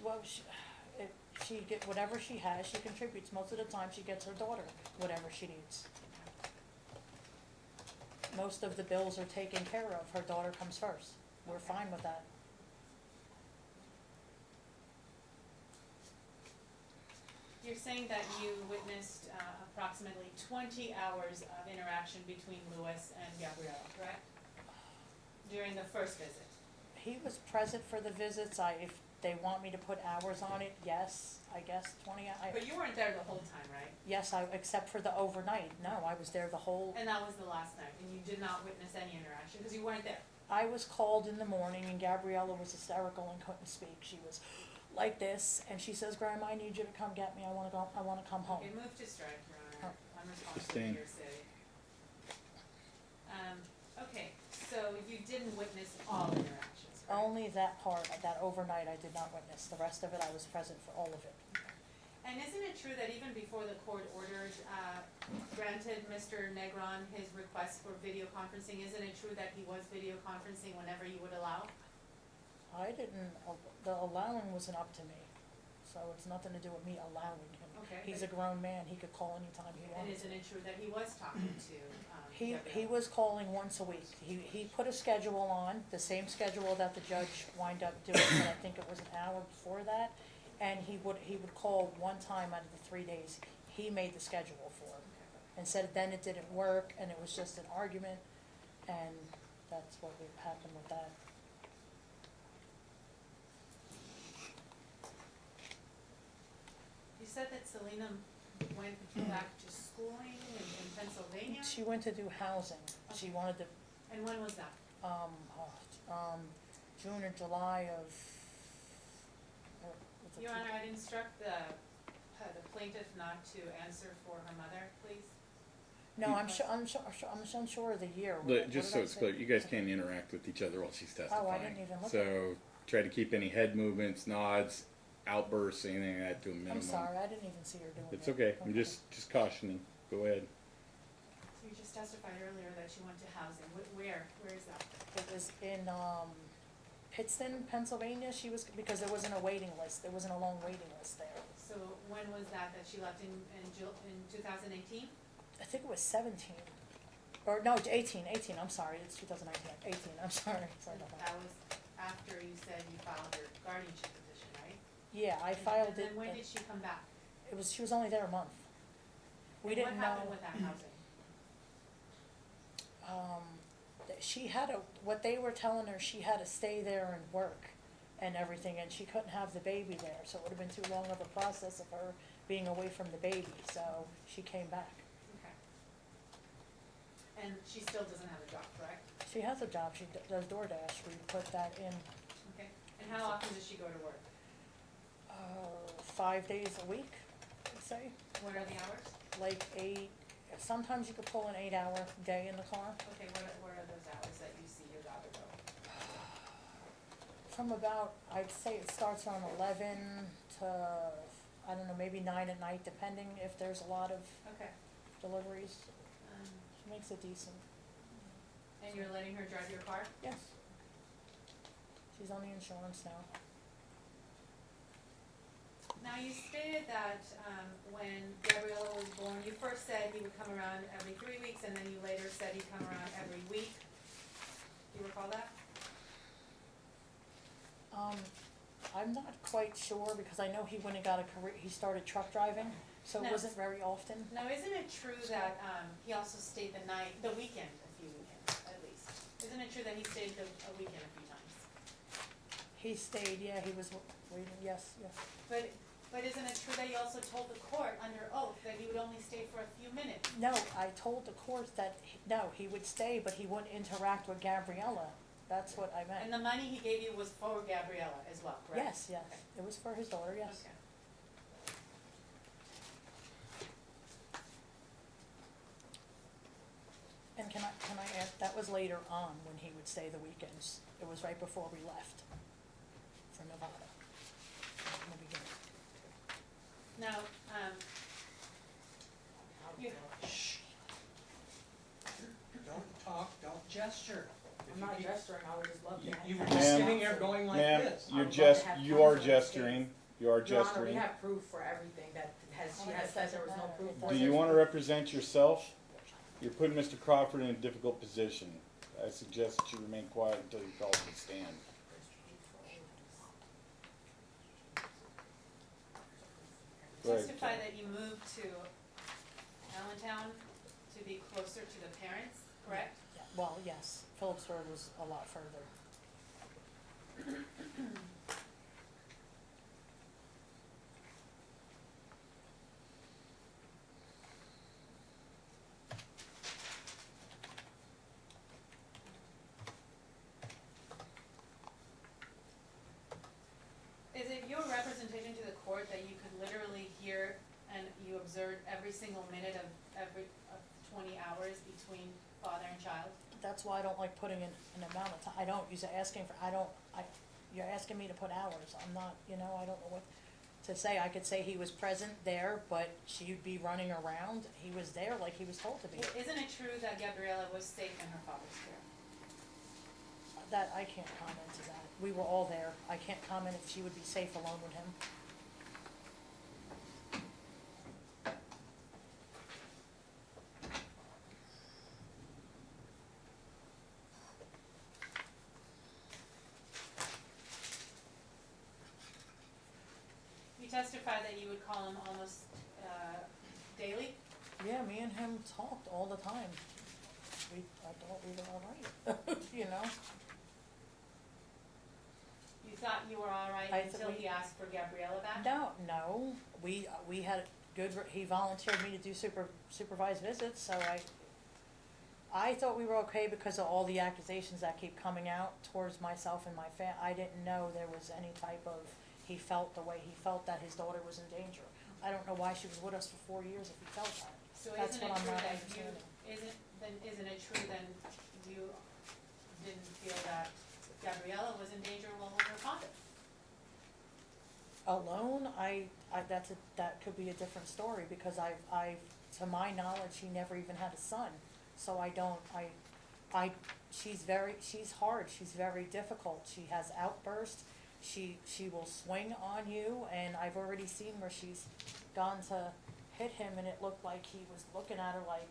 she get whatever she has, she contributes. Most of the time, she gets her daughter whatever she needs. Most of the bills are taken care of. Her daughter comes first. We're fine with that. You're saying that you witnessed approximately 20 hours of interaction between Louis and Gabriella, correct? During the first visit. He was present for the visits. If they want me to put hours on it, yes, I guess 20. But you weren't there the whole time, right? Yes, except for the overnight. No, I was there the whole. And that was the last night, and you did not witness any interaction because you weren't there. I was called in the morning, and Gabriella was hysterical and couldn't speak. She was like this, and she says, "Grandma, I need you to come get me. I want to go. I want to come home." Okay, move to strike, Your Honor. I'm responsible for Abstain. your city. Okay, so you didn't witness all interactions, correct? Only that part, that overnight, I did not witness. The rest of it, I was present for all of it. And isn't it true that even before the court ordered, granted Mr. Negron his request for video conferencing, isn't it true that he was video conferencing whenever you would allow? I didn't, the allowing wasn't up to me, so it's nothing to do with me allowing him. Okay. He's a grown man, he could call anytime he And wanted. isn't it true that he was talking to, He Gabriella? was calling once a week. He put a schedule on, the same schedule that the judge wind up doing, but I think it was an hour before that. And he would call one time out of the 3 days. He made the schedule for him. And said then it didn't work and it was just an argument. and that's what would happen with that. You said that Selena went back to schooling in Pennsylvania? She went to do housing. She wanted to, And when was that? June or July of, what's it, Your Honor, I'd instruct the plaintiff not to answer for her mother, please. no, I'm unsure of the year. But just What so did I it's say? clear, you guys can't interact with each other while she's testifying. Oh, I didn't even look at So try to keep any head movements, nods, outbursts, anything like that to a minimum. I'm sorry, I didn't even see her doing it. It's okay, I'm just cautioning, go ahead. So you just testified earlier that she went to housing. Where is that? It was in, Pittston, Pennsylvania, she was, because there wasn't a waiting list, there wasn't a long waiting list there. So when was that she left in 2018? I think it was 17, or no, 18, I'm sorry, it's 2019, 18, I'm sorry about that. That was after you said you filed your guardianship petition, right? Yeah, I filed it, And then when did she come back? she was only there a month. We And didn't know. What happened with that housing? She had what they were telling her, she had to stay there and work and everything, and she couldn't have the baby there, so it would have been too long of a process of her being away from the baby, so she came back. Okay. And she still doesn't have a job, correct? She has a job, she does DoorDash, we put that in, Okay. And how often does she go to work? 5 days a week, I'd say, What are the hours? like 8, sometimes you could pull an 8-hour day in the car. Okay, what are those hours that you see your daughter go? From about, I'd say it starts around 11 to, I don't know, maybe 9 at night, depending if there's a lot of Okay. deliveries. She makes it decent. And you're letting her drive your car? Yes. She's on the insurance now. Now, you stated that when Gabriella was born, you first said he would come around every 3 weeks, and then you later said he'd come around every week. Do you recall that? I'm not quite sure, because I know he went and got a career, he started truck driving, so it No. wasn't very often. Now, isn't it true that he also stayed the weekend, a few weekends at least? Isn't it true that he stayed a weekend a few times? He stayed, yeah, he was waiting, yes. But isn't it true that he also told the court under oath that he would only stay for a few minutes? No, I told the court that, no, he would stay, but he wouldn't interact with Gabriella. That's what I meant. And the money he gave you was for Gabriella as well, correct? Yes, it was for his daughter, yes. Okay. And can I add, that was later on when he would stay the weekends. It was right before we left for Nevada, in the beginning. Now, you, Don't talk, don't gesture. If I'm you not keep- gesturing, I would just love to You, have. you were counsel. just Ma'am, sitting there going like Ma'am, this. I would love to have you are counsel in this gesturing, case. you are Your Honor, we gesturing. have proof for everything that she has said there was no proof for. Do you wanna represent yourself? You're putting Mr. Crawford in a difficult position. I suggest that you remain quiet until you're called to stand. Go ahead, testify Ken. that you moved to Allentown to be closer to the parents, correct? Yeah, well, yes, Phillipsburg was a lot further. Is it your representation to the court that you could literally hear and you observed every single minute of 20 hours between father and child? That's why I don't like putting in an amount of time. I don't, you're asking for, you're asking me to put hours. I'm not, I don't know what to say. I could say he was present there, but she'd be running around. He was there like he was told to be. Isn't it true that Gabriella was safe in her father's care? That, I can't comment to that. We were all there. I can't comment if she would be safe alone with him. You testified that you would call him almost daily? Yeah, me and him talked all the time. I thought we were all right, you know? You thought you were all right I until thought he asked for Gabriella back? No, we had good, he volunteered me to do supervised visits, so I thought we were okay because of all the accusations that keep coming out towards myself and my I didn't know there was any type of, he felt the way he felt that his daughter was in danger. I don't know why she was with us for 4 years if he felt that. So That's isn't it what I'm true not that understanding. isn't it true then you didn't feel that Gabriella was in danger while with her father? Alone, that could be a different story, because to my knowledge, he never even had a son. So she's hard, she's very difficult, she has outbursts, she will swing on you, and I've already seen where she's gone to hit him, and it looked like he was looking at her like,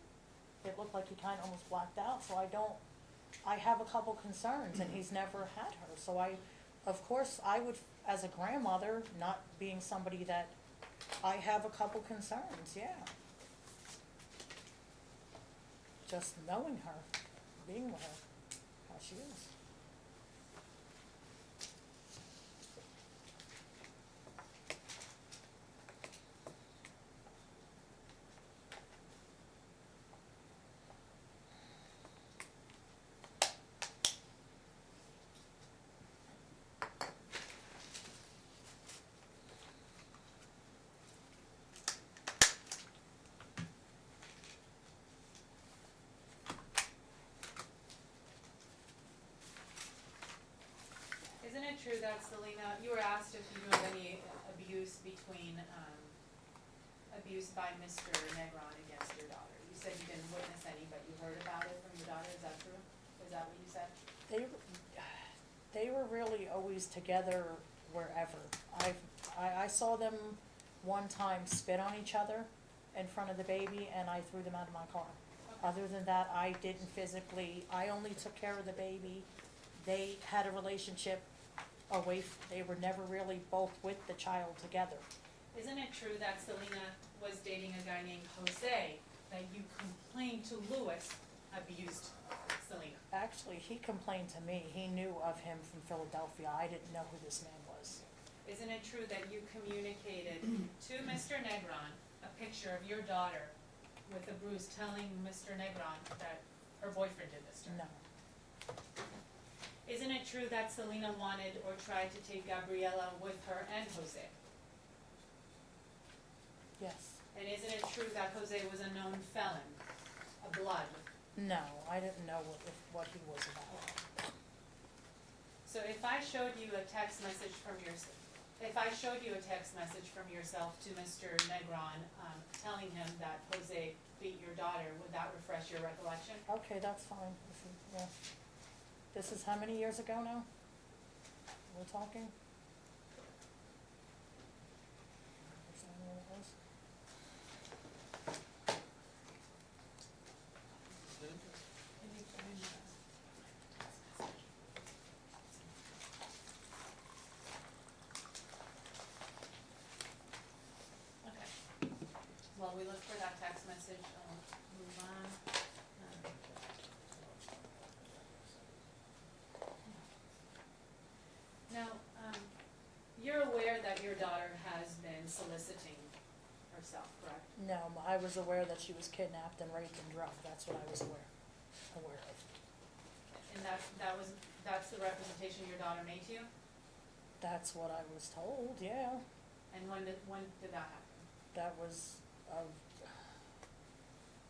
it looked like he kinda almost blacked out, so I have a couple concerns, and he's never had her, so of course, I would, as a grandmother, not being somebody that, I have a couple concerns, yeah. Just knowing her, being with her, how she is. Isn't it true that Selena, you were asked if you know of any abuse abuse by Mr. Negron against your daughter? You said you didn't witness any, but you heard about it from your daughter, is that true? Is that what you said? They were really always together wherever. I saw them one time spit on each other in front of the baby, and I threw them out of my car. Other than that, I didn't physically, I only took care of the baby. They had a relationship they were never really both with the child together. Isn't it true that Selena was dating a guy named Jose, that you complained to Louis abused Selena? Actually, he complained to me. He knew of him from Philadelphia. I didn't know who this man was. Isn't it true that you communicated to Mr. Negron a picture of your daughter with a bruise, telling Mr. Negron that her boyfriend did this to her? No. Isn't it true that Selena wanted or tried to take Gabriella with her and Jose? Yes. And isn't it true that Jose was a known felon, a blood? No, I didn't know what he was about. So if I showed you a text message from yourself to Mr. Negron, telling him that Jose beat your daughter, would that refresh your recollection? Okay, that's fine. Yeah. This is how many years ago now? We're talking? Is that when it was? Okay. While we look for that text message, I'll move on. Now, you're aware that your daughter has been soliciting herself, correct? No, I was aware that she was kidnapped and raped and drugged. That's what I was aware of. And that's the representation your daughter made to you? That's what I was told, yeah. And when did that happen? That was of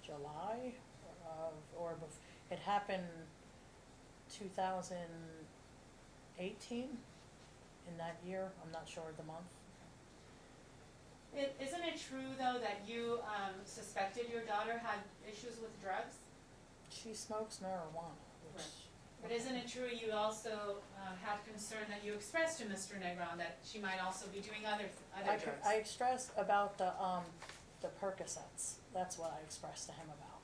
July it happened 2018, in that year. I'm not sure of the month. Isn't it true, though, that you suspected your daughter had issues with drugs? She smokes marijuana, which. Right. But isn't it true you also had concern that you expressed to Mr. Negron that she might also be doing other drugs? I expressed about the Percocets. That's what I expressed to him about.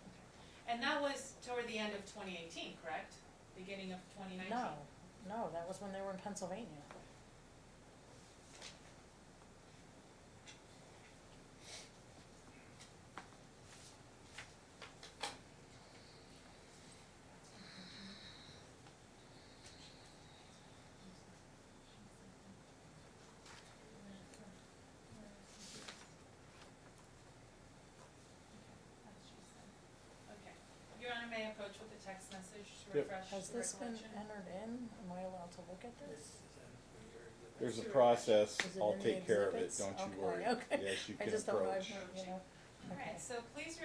And that was toward the end of 2018, correct? Beginning of 2019? No, that was when they were in Pennsylvania. Yep. refresh Has the this been recollection? entered in? Am I allowed to look at this? There's a Super process, Is it I'll in the take care of it, exhibits? don't you Okay, worry. okay. Yes, you I can just don't know, approach. you know. Alright, so please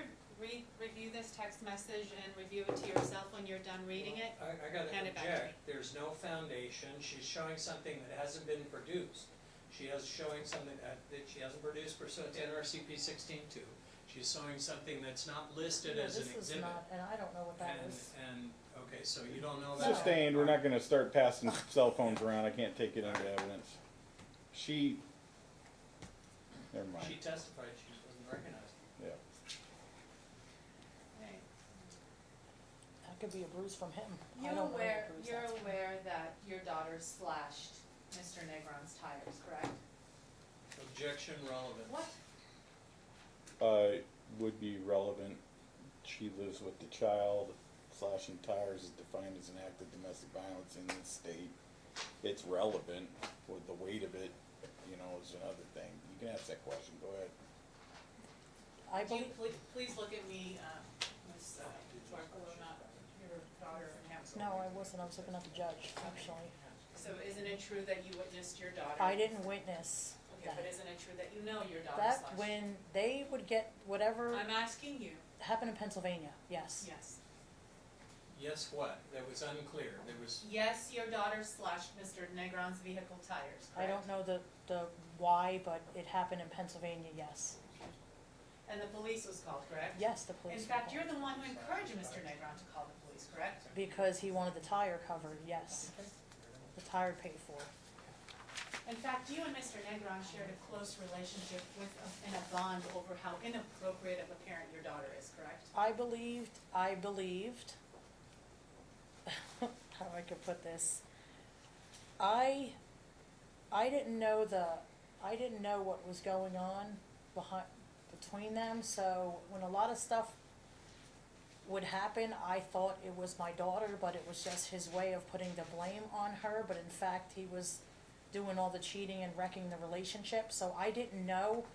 review this text message and review it to yourself when you're done reading it. I gotta Hand it back to me. object, there's no foundation, she's showing something that hasn't been produced. She is showing something that she hasn't produced pursuant to NRCP 16.2. She's showing something that's not listed Yeah, as an this is exhibit. not, and I don't know what that is. And, okay, so you don't know that? Sustained, we're not gonna start passing cell phones around, I can't take it into evidence. Never mind, She testified she wasn't recognized. yeah. Right. That could be a bruise from him. I You're don't know what aware, bruise you're that's from. aware that your daughter slashed Mr. Negron's tires, correct? Objection relevant. What? Would be relevant, she lives with the child, slashing tires is defined as an act of domestic violence in this state. It's relevant, with the weight of it, you know, is another thing. You can ask that question, go ahead. I Do you believe, please look at me, Ms. Barkalow, not your daughter and counsel. no, I wasn't, I was looking at the judge, actually. So isn't it true that you witnessed your daughter? I didn't witness Okay, but that. isn't it true that you know your daughter That, slashed? when they would get whatever I'm asking you, happened in Pennsylvania, yes. yes. Yes, what? That was unclear. There was, Yes, your daughter slashed Mr. Negron's vehicle tires, I correct? don't know the why, but it happened in Pennsylvania, yes. And the police was called, correct? Yes, the police. In were fact, called. you're the one who encouraged Mr. Negron to call the police, correct? Because he wanted the tire covered, yes. The tire paid for. In fact, you and Mr. Negron shared a close relationship with, and a bond over how inappropriate of a parent your daughter is, correct? I believed, how I could put this, I didn't know what was going on between them, so when a lot of stuff would happen, I thought it was my daughter, but it was just his way of putting the blame on her, but in fact, he was doing all the cheating and wrecking the relationship, so I didn't know.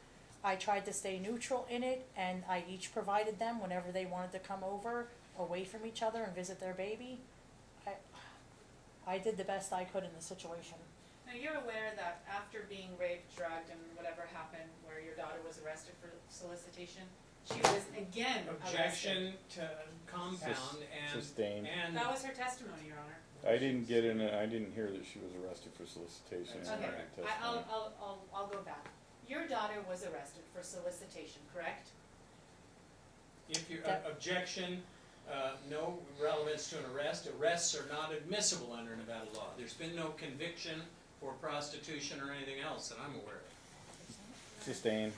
I tried to stay neutral in it, and I each provided them whenever they wanted to come over, away from each other and visit their baby. I did the best I could in the situation. Now, you're aware that after being raped, drugged, and whatever happened where your daughter was arrested for solicitation, she was again arrested. objection to compound and. Sustained. And. That was her testimony, Your Honor. I didn't hear that she was arrested for solicitation. That's in Okay, her correct. testimony. I'll go back. Your daughter was arrested for solicitation, correct? If your That- objection, no relevance to an arrest, arrests are not admissible under Nevada law. There's been no conviction for prostitution or anything else that I'm aware of. Sustained.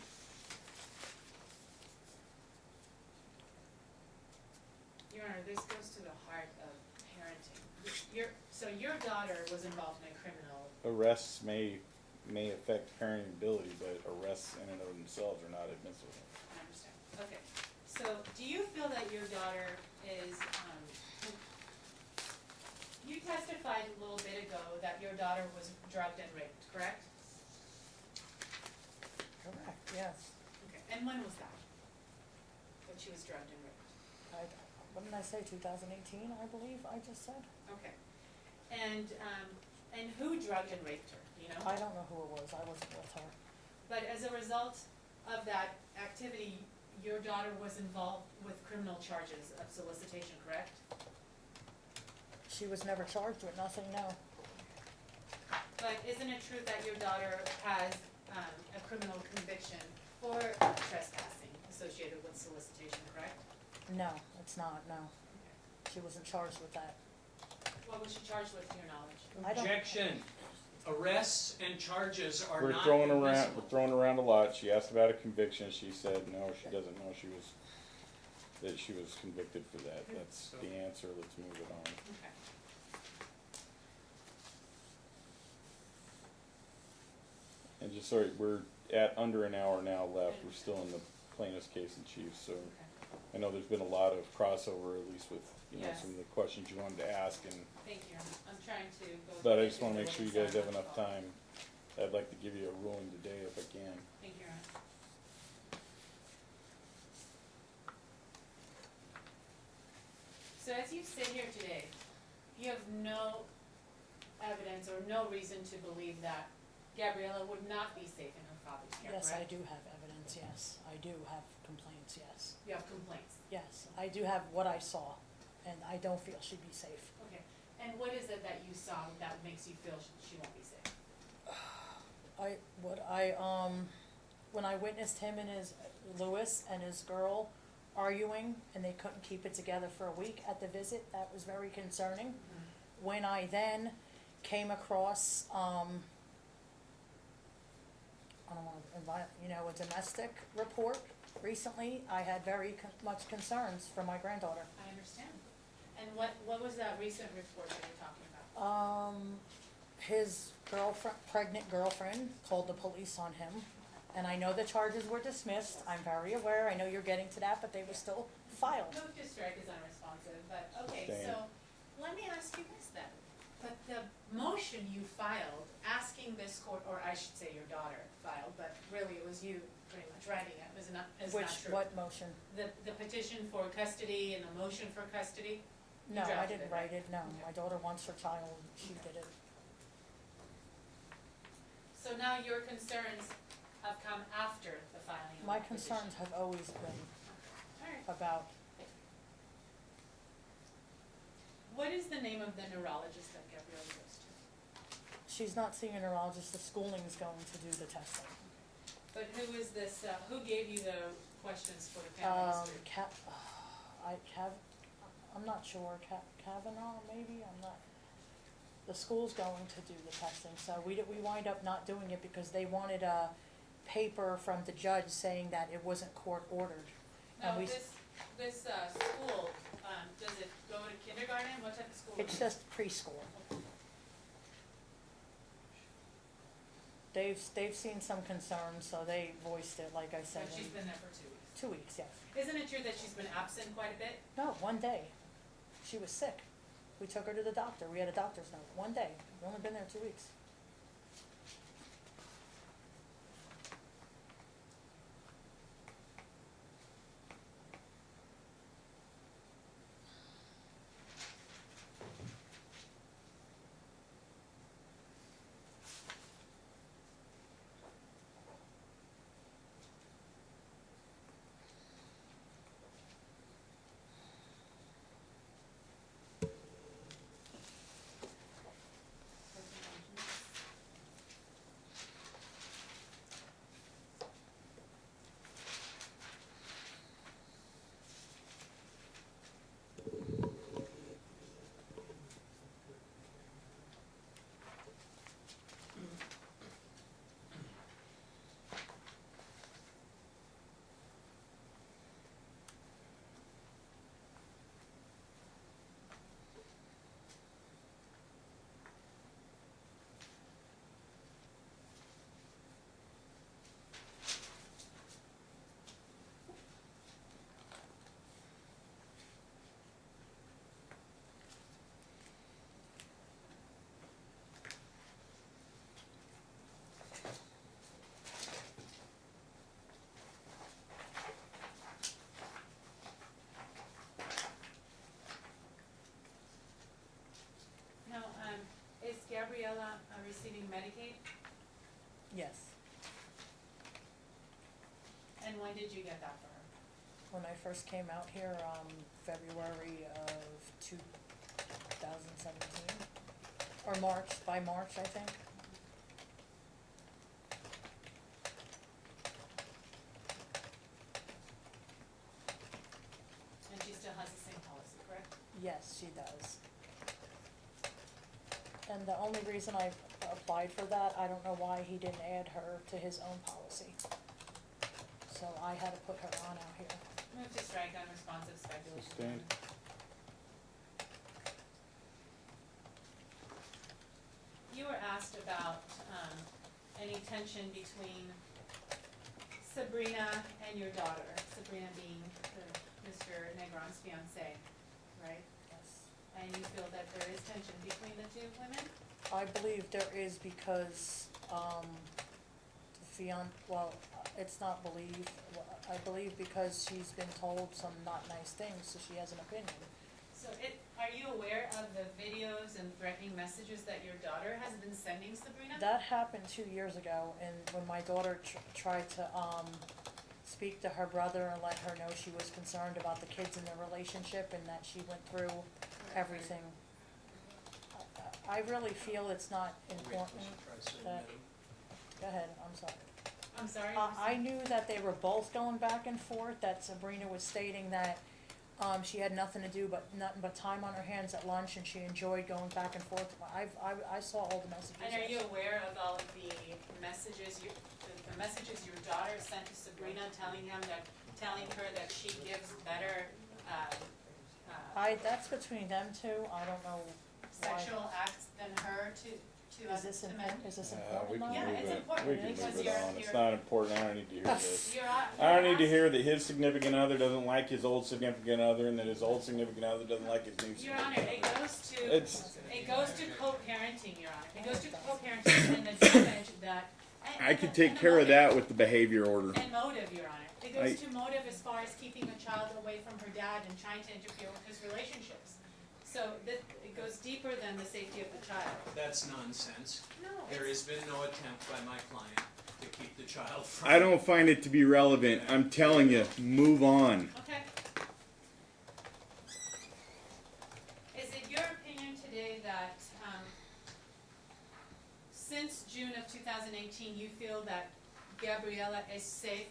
Your Honor, this goes to the heart of parenting. So your daughter was involved in a criminal, Arrests may affect parenting ability, but arrests in and of themselves are not admissible. I understand. Okay, so do you feel that your daughter is, you testified a little bit ago that your daughter was drugged and raped, correct? Correct, yes. Okay, and when was that? When she was drugged and raped? What did I say, 2018, I believe I just said? Okay. And who drugged and raped her, do you know? I don't know who it was, I wasn't with her. But as a result of that activity, your daughter was involved with criminal charges of solicitation, correct? She was never charged with nothing, no. But isn't it true that your daughter has a criminal conviction for trespassing associated with solicitation, correct? No, it's not, no. She wasn't charged with that. What was she charged with, to your knowledge? I don't- Objection. Arrests and charges are We're not throwing admissible. around a lot. She asked about a conviction. She said no, she doesn't know that she was convicted for that. That's the answer. Let's move it on. Okay. And just sorry, we're at under an hour now left. We're still in the plaintiff's case in chief, so Okay. I know there's been a lot of crossover, at least with, Yes. some of the questions you wanted to ask, and, Thank you. I'm trying to go. but I just wanna make into sure you the guys have assignment enough call. time. I'd like to give you a ruling today if I can. Thank you, Your Honor. So as you sit here today, you have no evidence or no reason to believe that Gabriella would not be safe in her father's care, correct? Yes, I do have evidence, yes. I do have complaints, yes. You have complaints, Yes, I do have what I saw, and I don't feel she'd be safe. okay. And what is it that you saw that makes you feel she won't be safe? When I witnessed him and Lewis and his girl arguing, and they couldn't keep it together for a week at the visit, that was very concerning. When I then came across, I don't wanna a domestic report recently, I had very much concerns for my granddaughter. I understand. And what was that recent report that you're talking about? His pregnant girlfriend called the police on him, and I know the charges were dismissed, I'm very aware, I know you're getting to that, but they were still filed. Move to strike is unresponsive, but, okay, Stand. so, let me ask you this then. But the motion you filed, asking this court, or I should say your daughter filed, but really it was you pretty much writing it, is not true. What motion? The petition for custody and the motion for custody? You No, I drafted didn't it, right? write it, no, Okay. my daughter wants her child, she did it. So now your concerns have come after the filing of My the petition? concerns have always been Alright. about, What is the name of the neurologist that Gabrielle goes to? she's not seeing a neurologist, the schooling's going to do the testing. But who is this, who gave you the questions for the family history? I'm not sure, Kavanaugh, maybe, I'm not, the school's going to do the testing, so we wind up not doing it because they wanted a paper from the judge saying that it wasn't court ordered. And Now, we, this school, does it go to kindergarten? What type of school? it's is it? just preschool. They've seen some concerns, so they voiced it, like I said, But she's in been there for 2 weeks. 2 weeks, yes. Isn't it true that she's been absent quite a bit? No, 1 day. She was sick. We took her to the doctor. We had a doctor's note. 1 day. We've only been there 2 weeks. Gabriella receiving Medicaid? Yes. And when did you get that for her? When I first came out here, February of 2017, or by March, I think. And she still has the same policy, correct? Yes, she does. And the only reason I applied for that, I don't know why he didn't add her to his own policy. So I had to put her on out here. Move to strike unresponsive speculation. Sustained. You were asked about any tension between Sabrina and your daughter, Sabrina being Mr. Negron's fiancée, right? Yes. And you feel that there is tension between the two women? I believe there is because, it's not believe, I believe because she's been told some not nice things, so she has an opinion. So are you aware of the videos and threatening messages that your daughter has been sending Sabrina? That happened 2 years ago, and when my daughter tried to, speak to her brother and let her know she was concerned about the kids in their relationship and that she went through everything. I really feel it's not important that, go ahead, I'm sorry. I'm sorry? I knew that they were both going back and forth, that Sabrina was stating that, she had nothing to do nothing but time on her hands at lunch, and she enjoyed going back and forth. I saw all the messages. And are you aware of all of the messages, the messages your daughter sent to Sabrina telling her that she gives better, That's between them two, I don't know why. sexual acts than her to Is this men? important, is this We important can now? Yeah, move it's it. important We can because move it you're- on. It's not important. I don't need to hear this. You're I don't need to hear that his significant other doesn't like his old significant other, and that his old significant other doesn't like his new Your significant Honor, other. it It's- goes to co-parenting, Your Honor. It goes to co-parenting and the damage that. I could take care of that with the behavior order. And motive, Your Honor. It goes to motive as far as keeping a child away from her dad and trying to interfere with his relationships. So it goes deeper than the safety of the child. That's nonsense. No, There has been no attempt by my client to keep the child from. I don't find it to be relevant. I'm telling you, move on. okay. Is it your opinion today that, since June of 2018, you feel that Gabriella is safe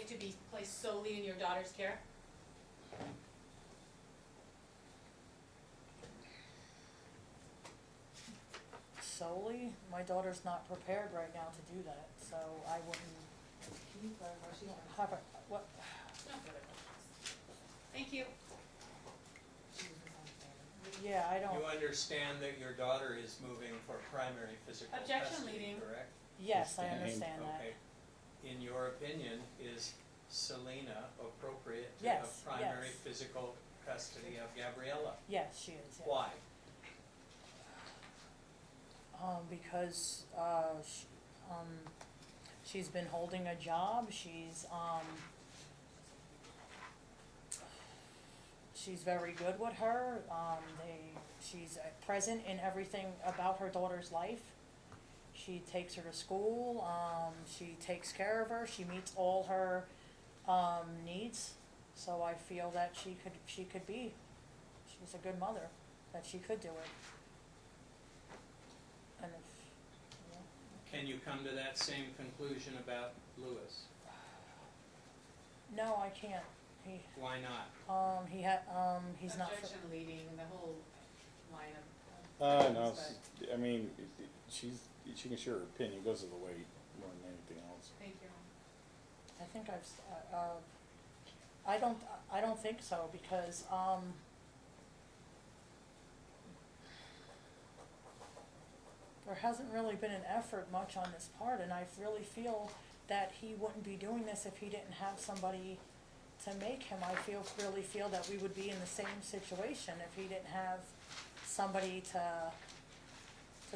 to be placed solely in your daughter's care? Solely, my daughter's not prepared right now to do that, so I wouldn't Can you clarify, she won't have her, what, No further questions. Thank you. she was misunderstanding. yeah, I don't, You understand that your daughter is moving for primary physical Objection custody, leading. correct? yes, I Understand. understand that. Okay. In your opinion, is Selena appropriate to Yes, have primary yes. physical custody of Gabriella? Yes, she is, yes. Why? Because, she's been holding a job, she's very good with her, she's present in everything about her daughter's life. She takes her to school, she takes care of her, she meets all her, needs, so I feel that she's a good mother, that she could do it. And if, you know, Can you come to that same conclusion about Lewis? no, I can't, Why not? he's not, Objection leading, the whole line of. No, but- I mean, she can share her opinion. It goes to the weight more than anything else. Thank you. I think I don't think so, because, there hasn't really been an effort much on this part, and I really feel that he wouldn't be doing this if he didn't have somebody to make him. Really feel that we would be in the same situation if he didn't have somebody to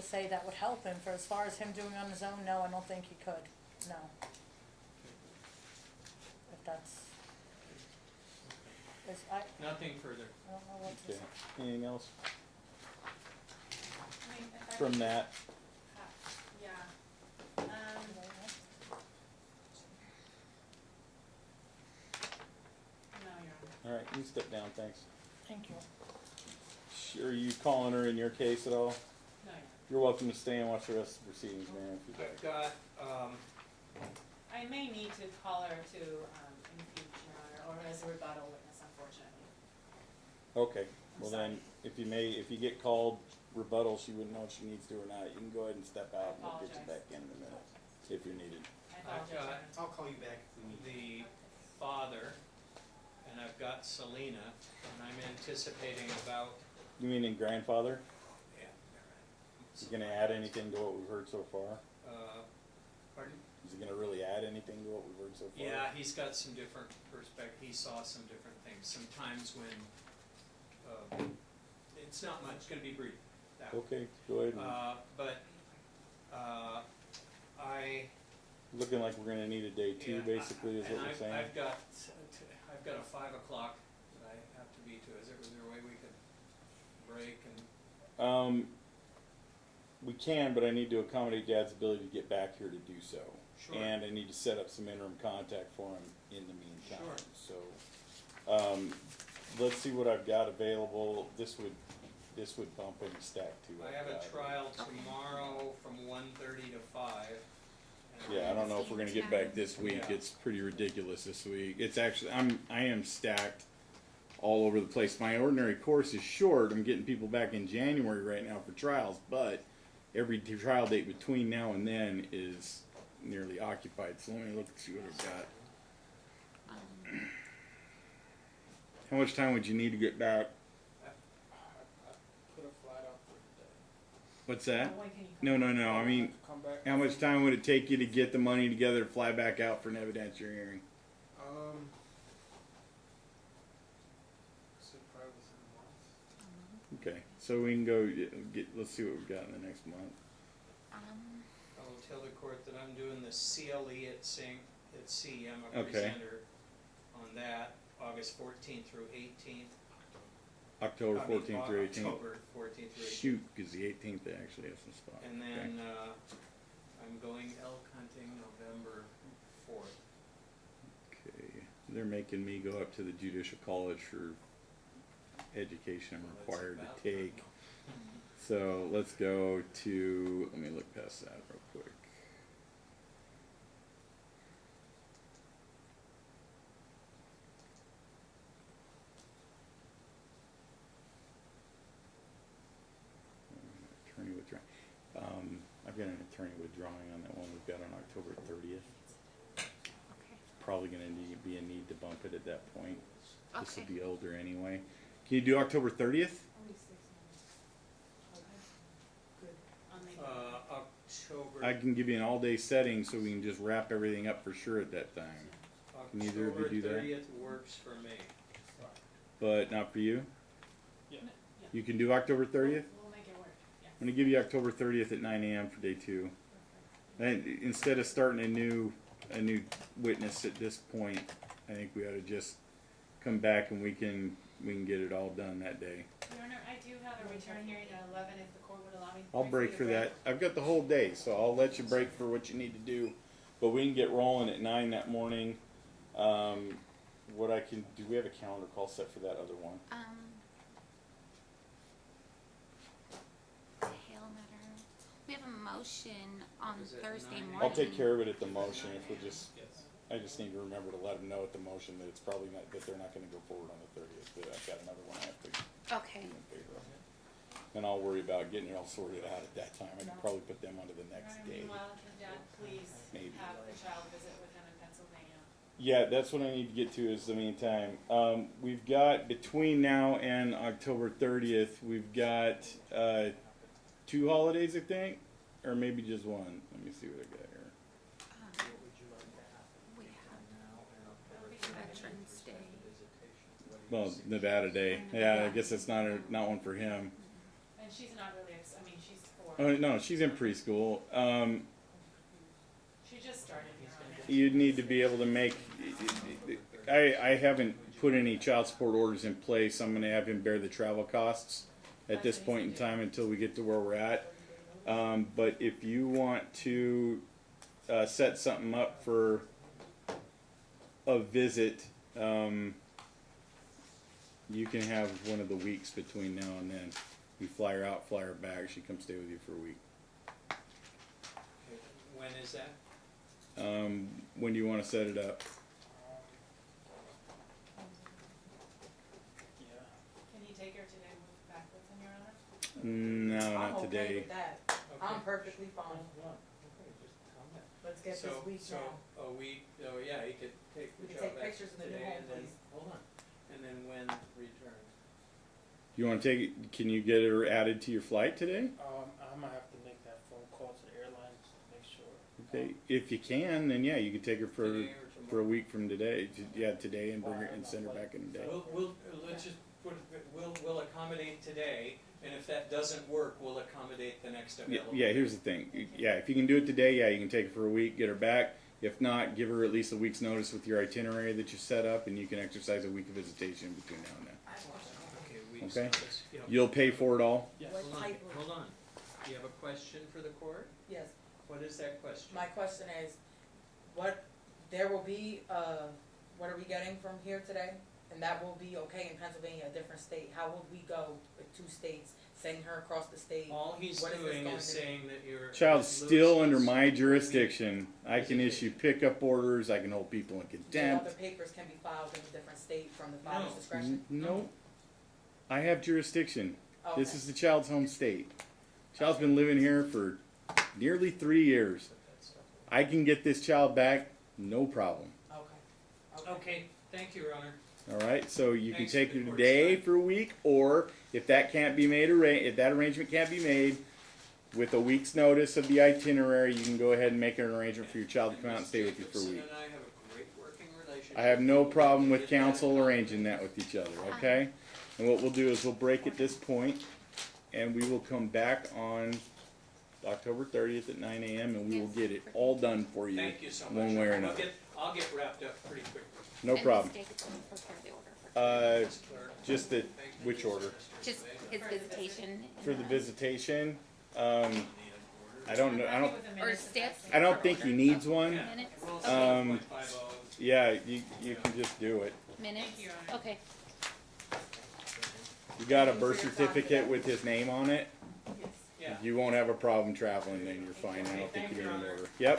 say that would help him. For as far as him doing on his own, no, I don't think he could, no. If that's, Nothing further. I don't know what to Okay. say. Anything else I mean, if I from could- that? Yeah. No, Your Honor. All right, you step down. Thanks. Thank you. Are you calling her in your case at all? No, Your Honor. You're welcome to stay and watch the rest of the proceedings, man. If you'd like. I've got, I may need to call her to impeach, Your Honor, or as a rebuttal witness, unfortunately. Okay. I'm Well sorry. then, if you get called rebuttal, she wouldn't know if she needs to or not. You can go ahead and step out, and we'll get you Apologize. back in a minute if you're needed. I apologize, Your Honor. I'll call you back if we need. the father, and I've got Selena, and I'm anticipating about, You mean in grandfather? yeah, Is he gonna add anything to what we've heard so far? pardon? Is he gonna really add anything to what we've heard so far? Yeah, he's got some different he saw some different things, sometimes when, it's not much, it's gonna be brief, that way. Okay, go ahead. But, Looking like we're gonna need a day two, yeah, basically, is what and we're saying. I've got a 5 o'clock that I have to be to, is there a way we could break and, We can, but I need to accommodate Dad's ability to get back here to do so. Sure. And I need to set up some interim contact for him in the meantime. Sure. So, let's see what I've got available. This would bump any stack too. I have a trial tomorrow from 1:30 to 5. and Yeah, I don't know if we're gonna get back this week. Yeah. It's pretty ridiculous this week. It's actually, I am stacked all over the place. My ordinary course is short. I'm getting people back in January right now for trials, but every trial date between now and then is nearly occupied. So let me look and see what I've got. How much time would you need to get back? Put a flight out for today. What's that? When can you come? No. I mean, Come back. how much time would it take you to get the money together to fly back out for an evidentiary hearing? So probably within a month. Okay, so we can go let's see what we've got in the next month. I will tell the court that I'm doing the CLE at C. I'm a Okay. presenter on that, August 14th through 18th. October 14th through 18th. October 14th through 18th. Shoot, because the 18th they actually have some spots. And then, I'm going elk hunting November 4th. Okay, they're making me go up to the judicial college for education I'm Well, that's required about to done. take. So let's go to, let me look past that real quick. Attorney withdrawing. I've got an attorney withdrawing on that one we've got on October 30th. Probably gonna be a need to bump it at that point. This will Okay. be older anyway. Can you do October 30th? Only 6 months. Okay. Good. I'll make it. October. I can give you an all-day setting so we can just wrap everything up for sure at that time. Can either of you October do that? 30th works for me. But not for you? Yeah. You can do October 30th? We'll make it work, yes. I'm gonna give you October 30th at 9 a.m. for day 2. And instead of starting a new witness at this point, I think we ought to just come back and we can get it all done that day. Your Honor, I do have a return hearing at 11 if the court would allow me. I'll break for that. I've got the whole day, so I'll let you break for what you need to do. But we can get rolling at 9 that morning. What I can do, we have a calendar call set for that other one. Hail matter. We have a motion on Is it Thursday 9? morning. I'll take care of it at the motion if we just, Yes. I just need to remember to let them know at the motion that it's probably not, that they're not gonna go forward on the 30th, that I've got another one I have to Okay. be in favor of. And I'll worry about getting it all sorted out at that time. I can probably put them onto the Your next Honor, day. meanwhile, can Dad please Maybe. have the child visit with him in Pennsylvania? Yeah, that's what I need to get to is the meantime. We've got, between now and October 30th, we've got 2 holidays, I think, or maybe just one. Let me see what I got here. What would you like to have? We have Now and October Veterans Day. visitation. What do you Well, suggest? Nevada Day. Yeah, I guess that's not one for him. And she's not really, I mean, she's 4. Oh, no, she's in preschool. She just started, Your Honor. You'd need to be able to make, I haven't put any child support orders in place. I'm gonna have him bear the travel costs at this point in time until we get to where we're at. But if you want to, set something up for a visit, you can have one of the weeks between now and then. We fly her out, fly her back, she comes stay with you for a week. Okay, when is that? When do you wanna set it up? Yeah. Can you take her today back with him, Your Honor? No, I'm not okay today. with that. I'm Okay. perfectly fine. Okay, just comment. Let's get this week So, now. a week, oh yeah, he could take We the can child take back pictures in the new today home, and then, please. hold on, and then when return? You wanna take it, can you get her added to your flight today? I might have to make that phone call to the airlines to make sure. Okay, if you can, then yeah, you can take her for Today or a tomorrow? week from today. Yeah, today and bring her and send her back in a day. Let's just put it, we'll accommodate today, and if that doesn't work, we'll accommodate the next Yeah, available. yeah, here's the thing. Yeah, if you can do it today, yeah, you can take her for a week, get her back. If not, give her at least a week's notice with your itinerary that you set up, and you can exercise a week of visitation between now and then. I have a question. Okay, we week's Okay. notice. You know, You'll pay for it all? Yes. What Hold on, type of- hold on. Do you have a question for the court? Yes, What is that question? my question is, there will be, what are we getting from here today? And that will be okay in Pennsylvania, a different state. How would we go with 2 states, sending her across the state? All he's What is this doing going is to- saying that you're. Child's that still Lewis under is- my jurisdiction. I can issue pickup orders, I can hold people in So contempt. other papers can be filed in a different state from the father's No. discretion? No. I have jurisdiction. This Okay. is the child's home state. Child's been living here for nearly 3 years. I can get this child back, no problem. Okay. Okay, thank you, Your Honor. All right, so you can Thanks take for the her court's today time. for a week, or if that can't be made, if that arrangement can't be made, with a week's notice of the itinerary, you can go ahead and make an arrangement for your child to come out and stay with you for a Mr. week. Jacobson and I have a great working relationship. I have no problem with Get that council done. arranging that with each other, okay? And what we'll do is we'll break at this point, and we will come back on October 30th at 9 a.m. and we will get it all done for you, Thank you so much. one way or another. I'll get wrapped up pretty quickly. No problem. And Ms. Jacobson will prepare the order for Uh, just that, which order? just his visitation. For the visitation, I don't know, I'm happy with the Or minutes if stiff. that's- I don't think he needs one. Minutes, Rule Um, 7.50. Yeah, you can just do it. minutes, Thank you, Your Honor. okay. You got a birth certificate with his name on it? Yeah. You won't have a problem traveling then, you're fine, I don't think Thank you're you, gonna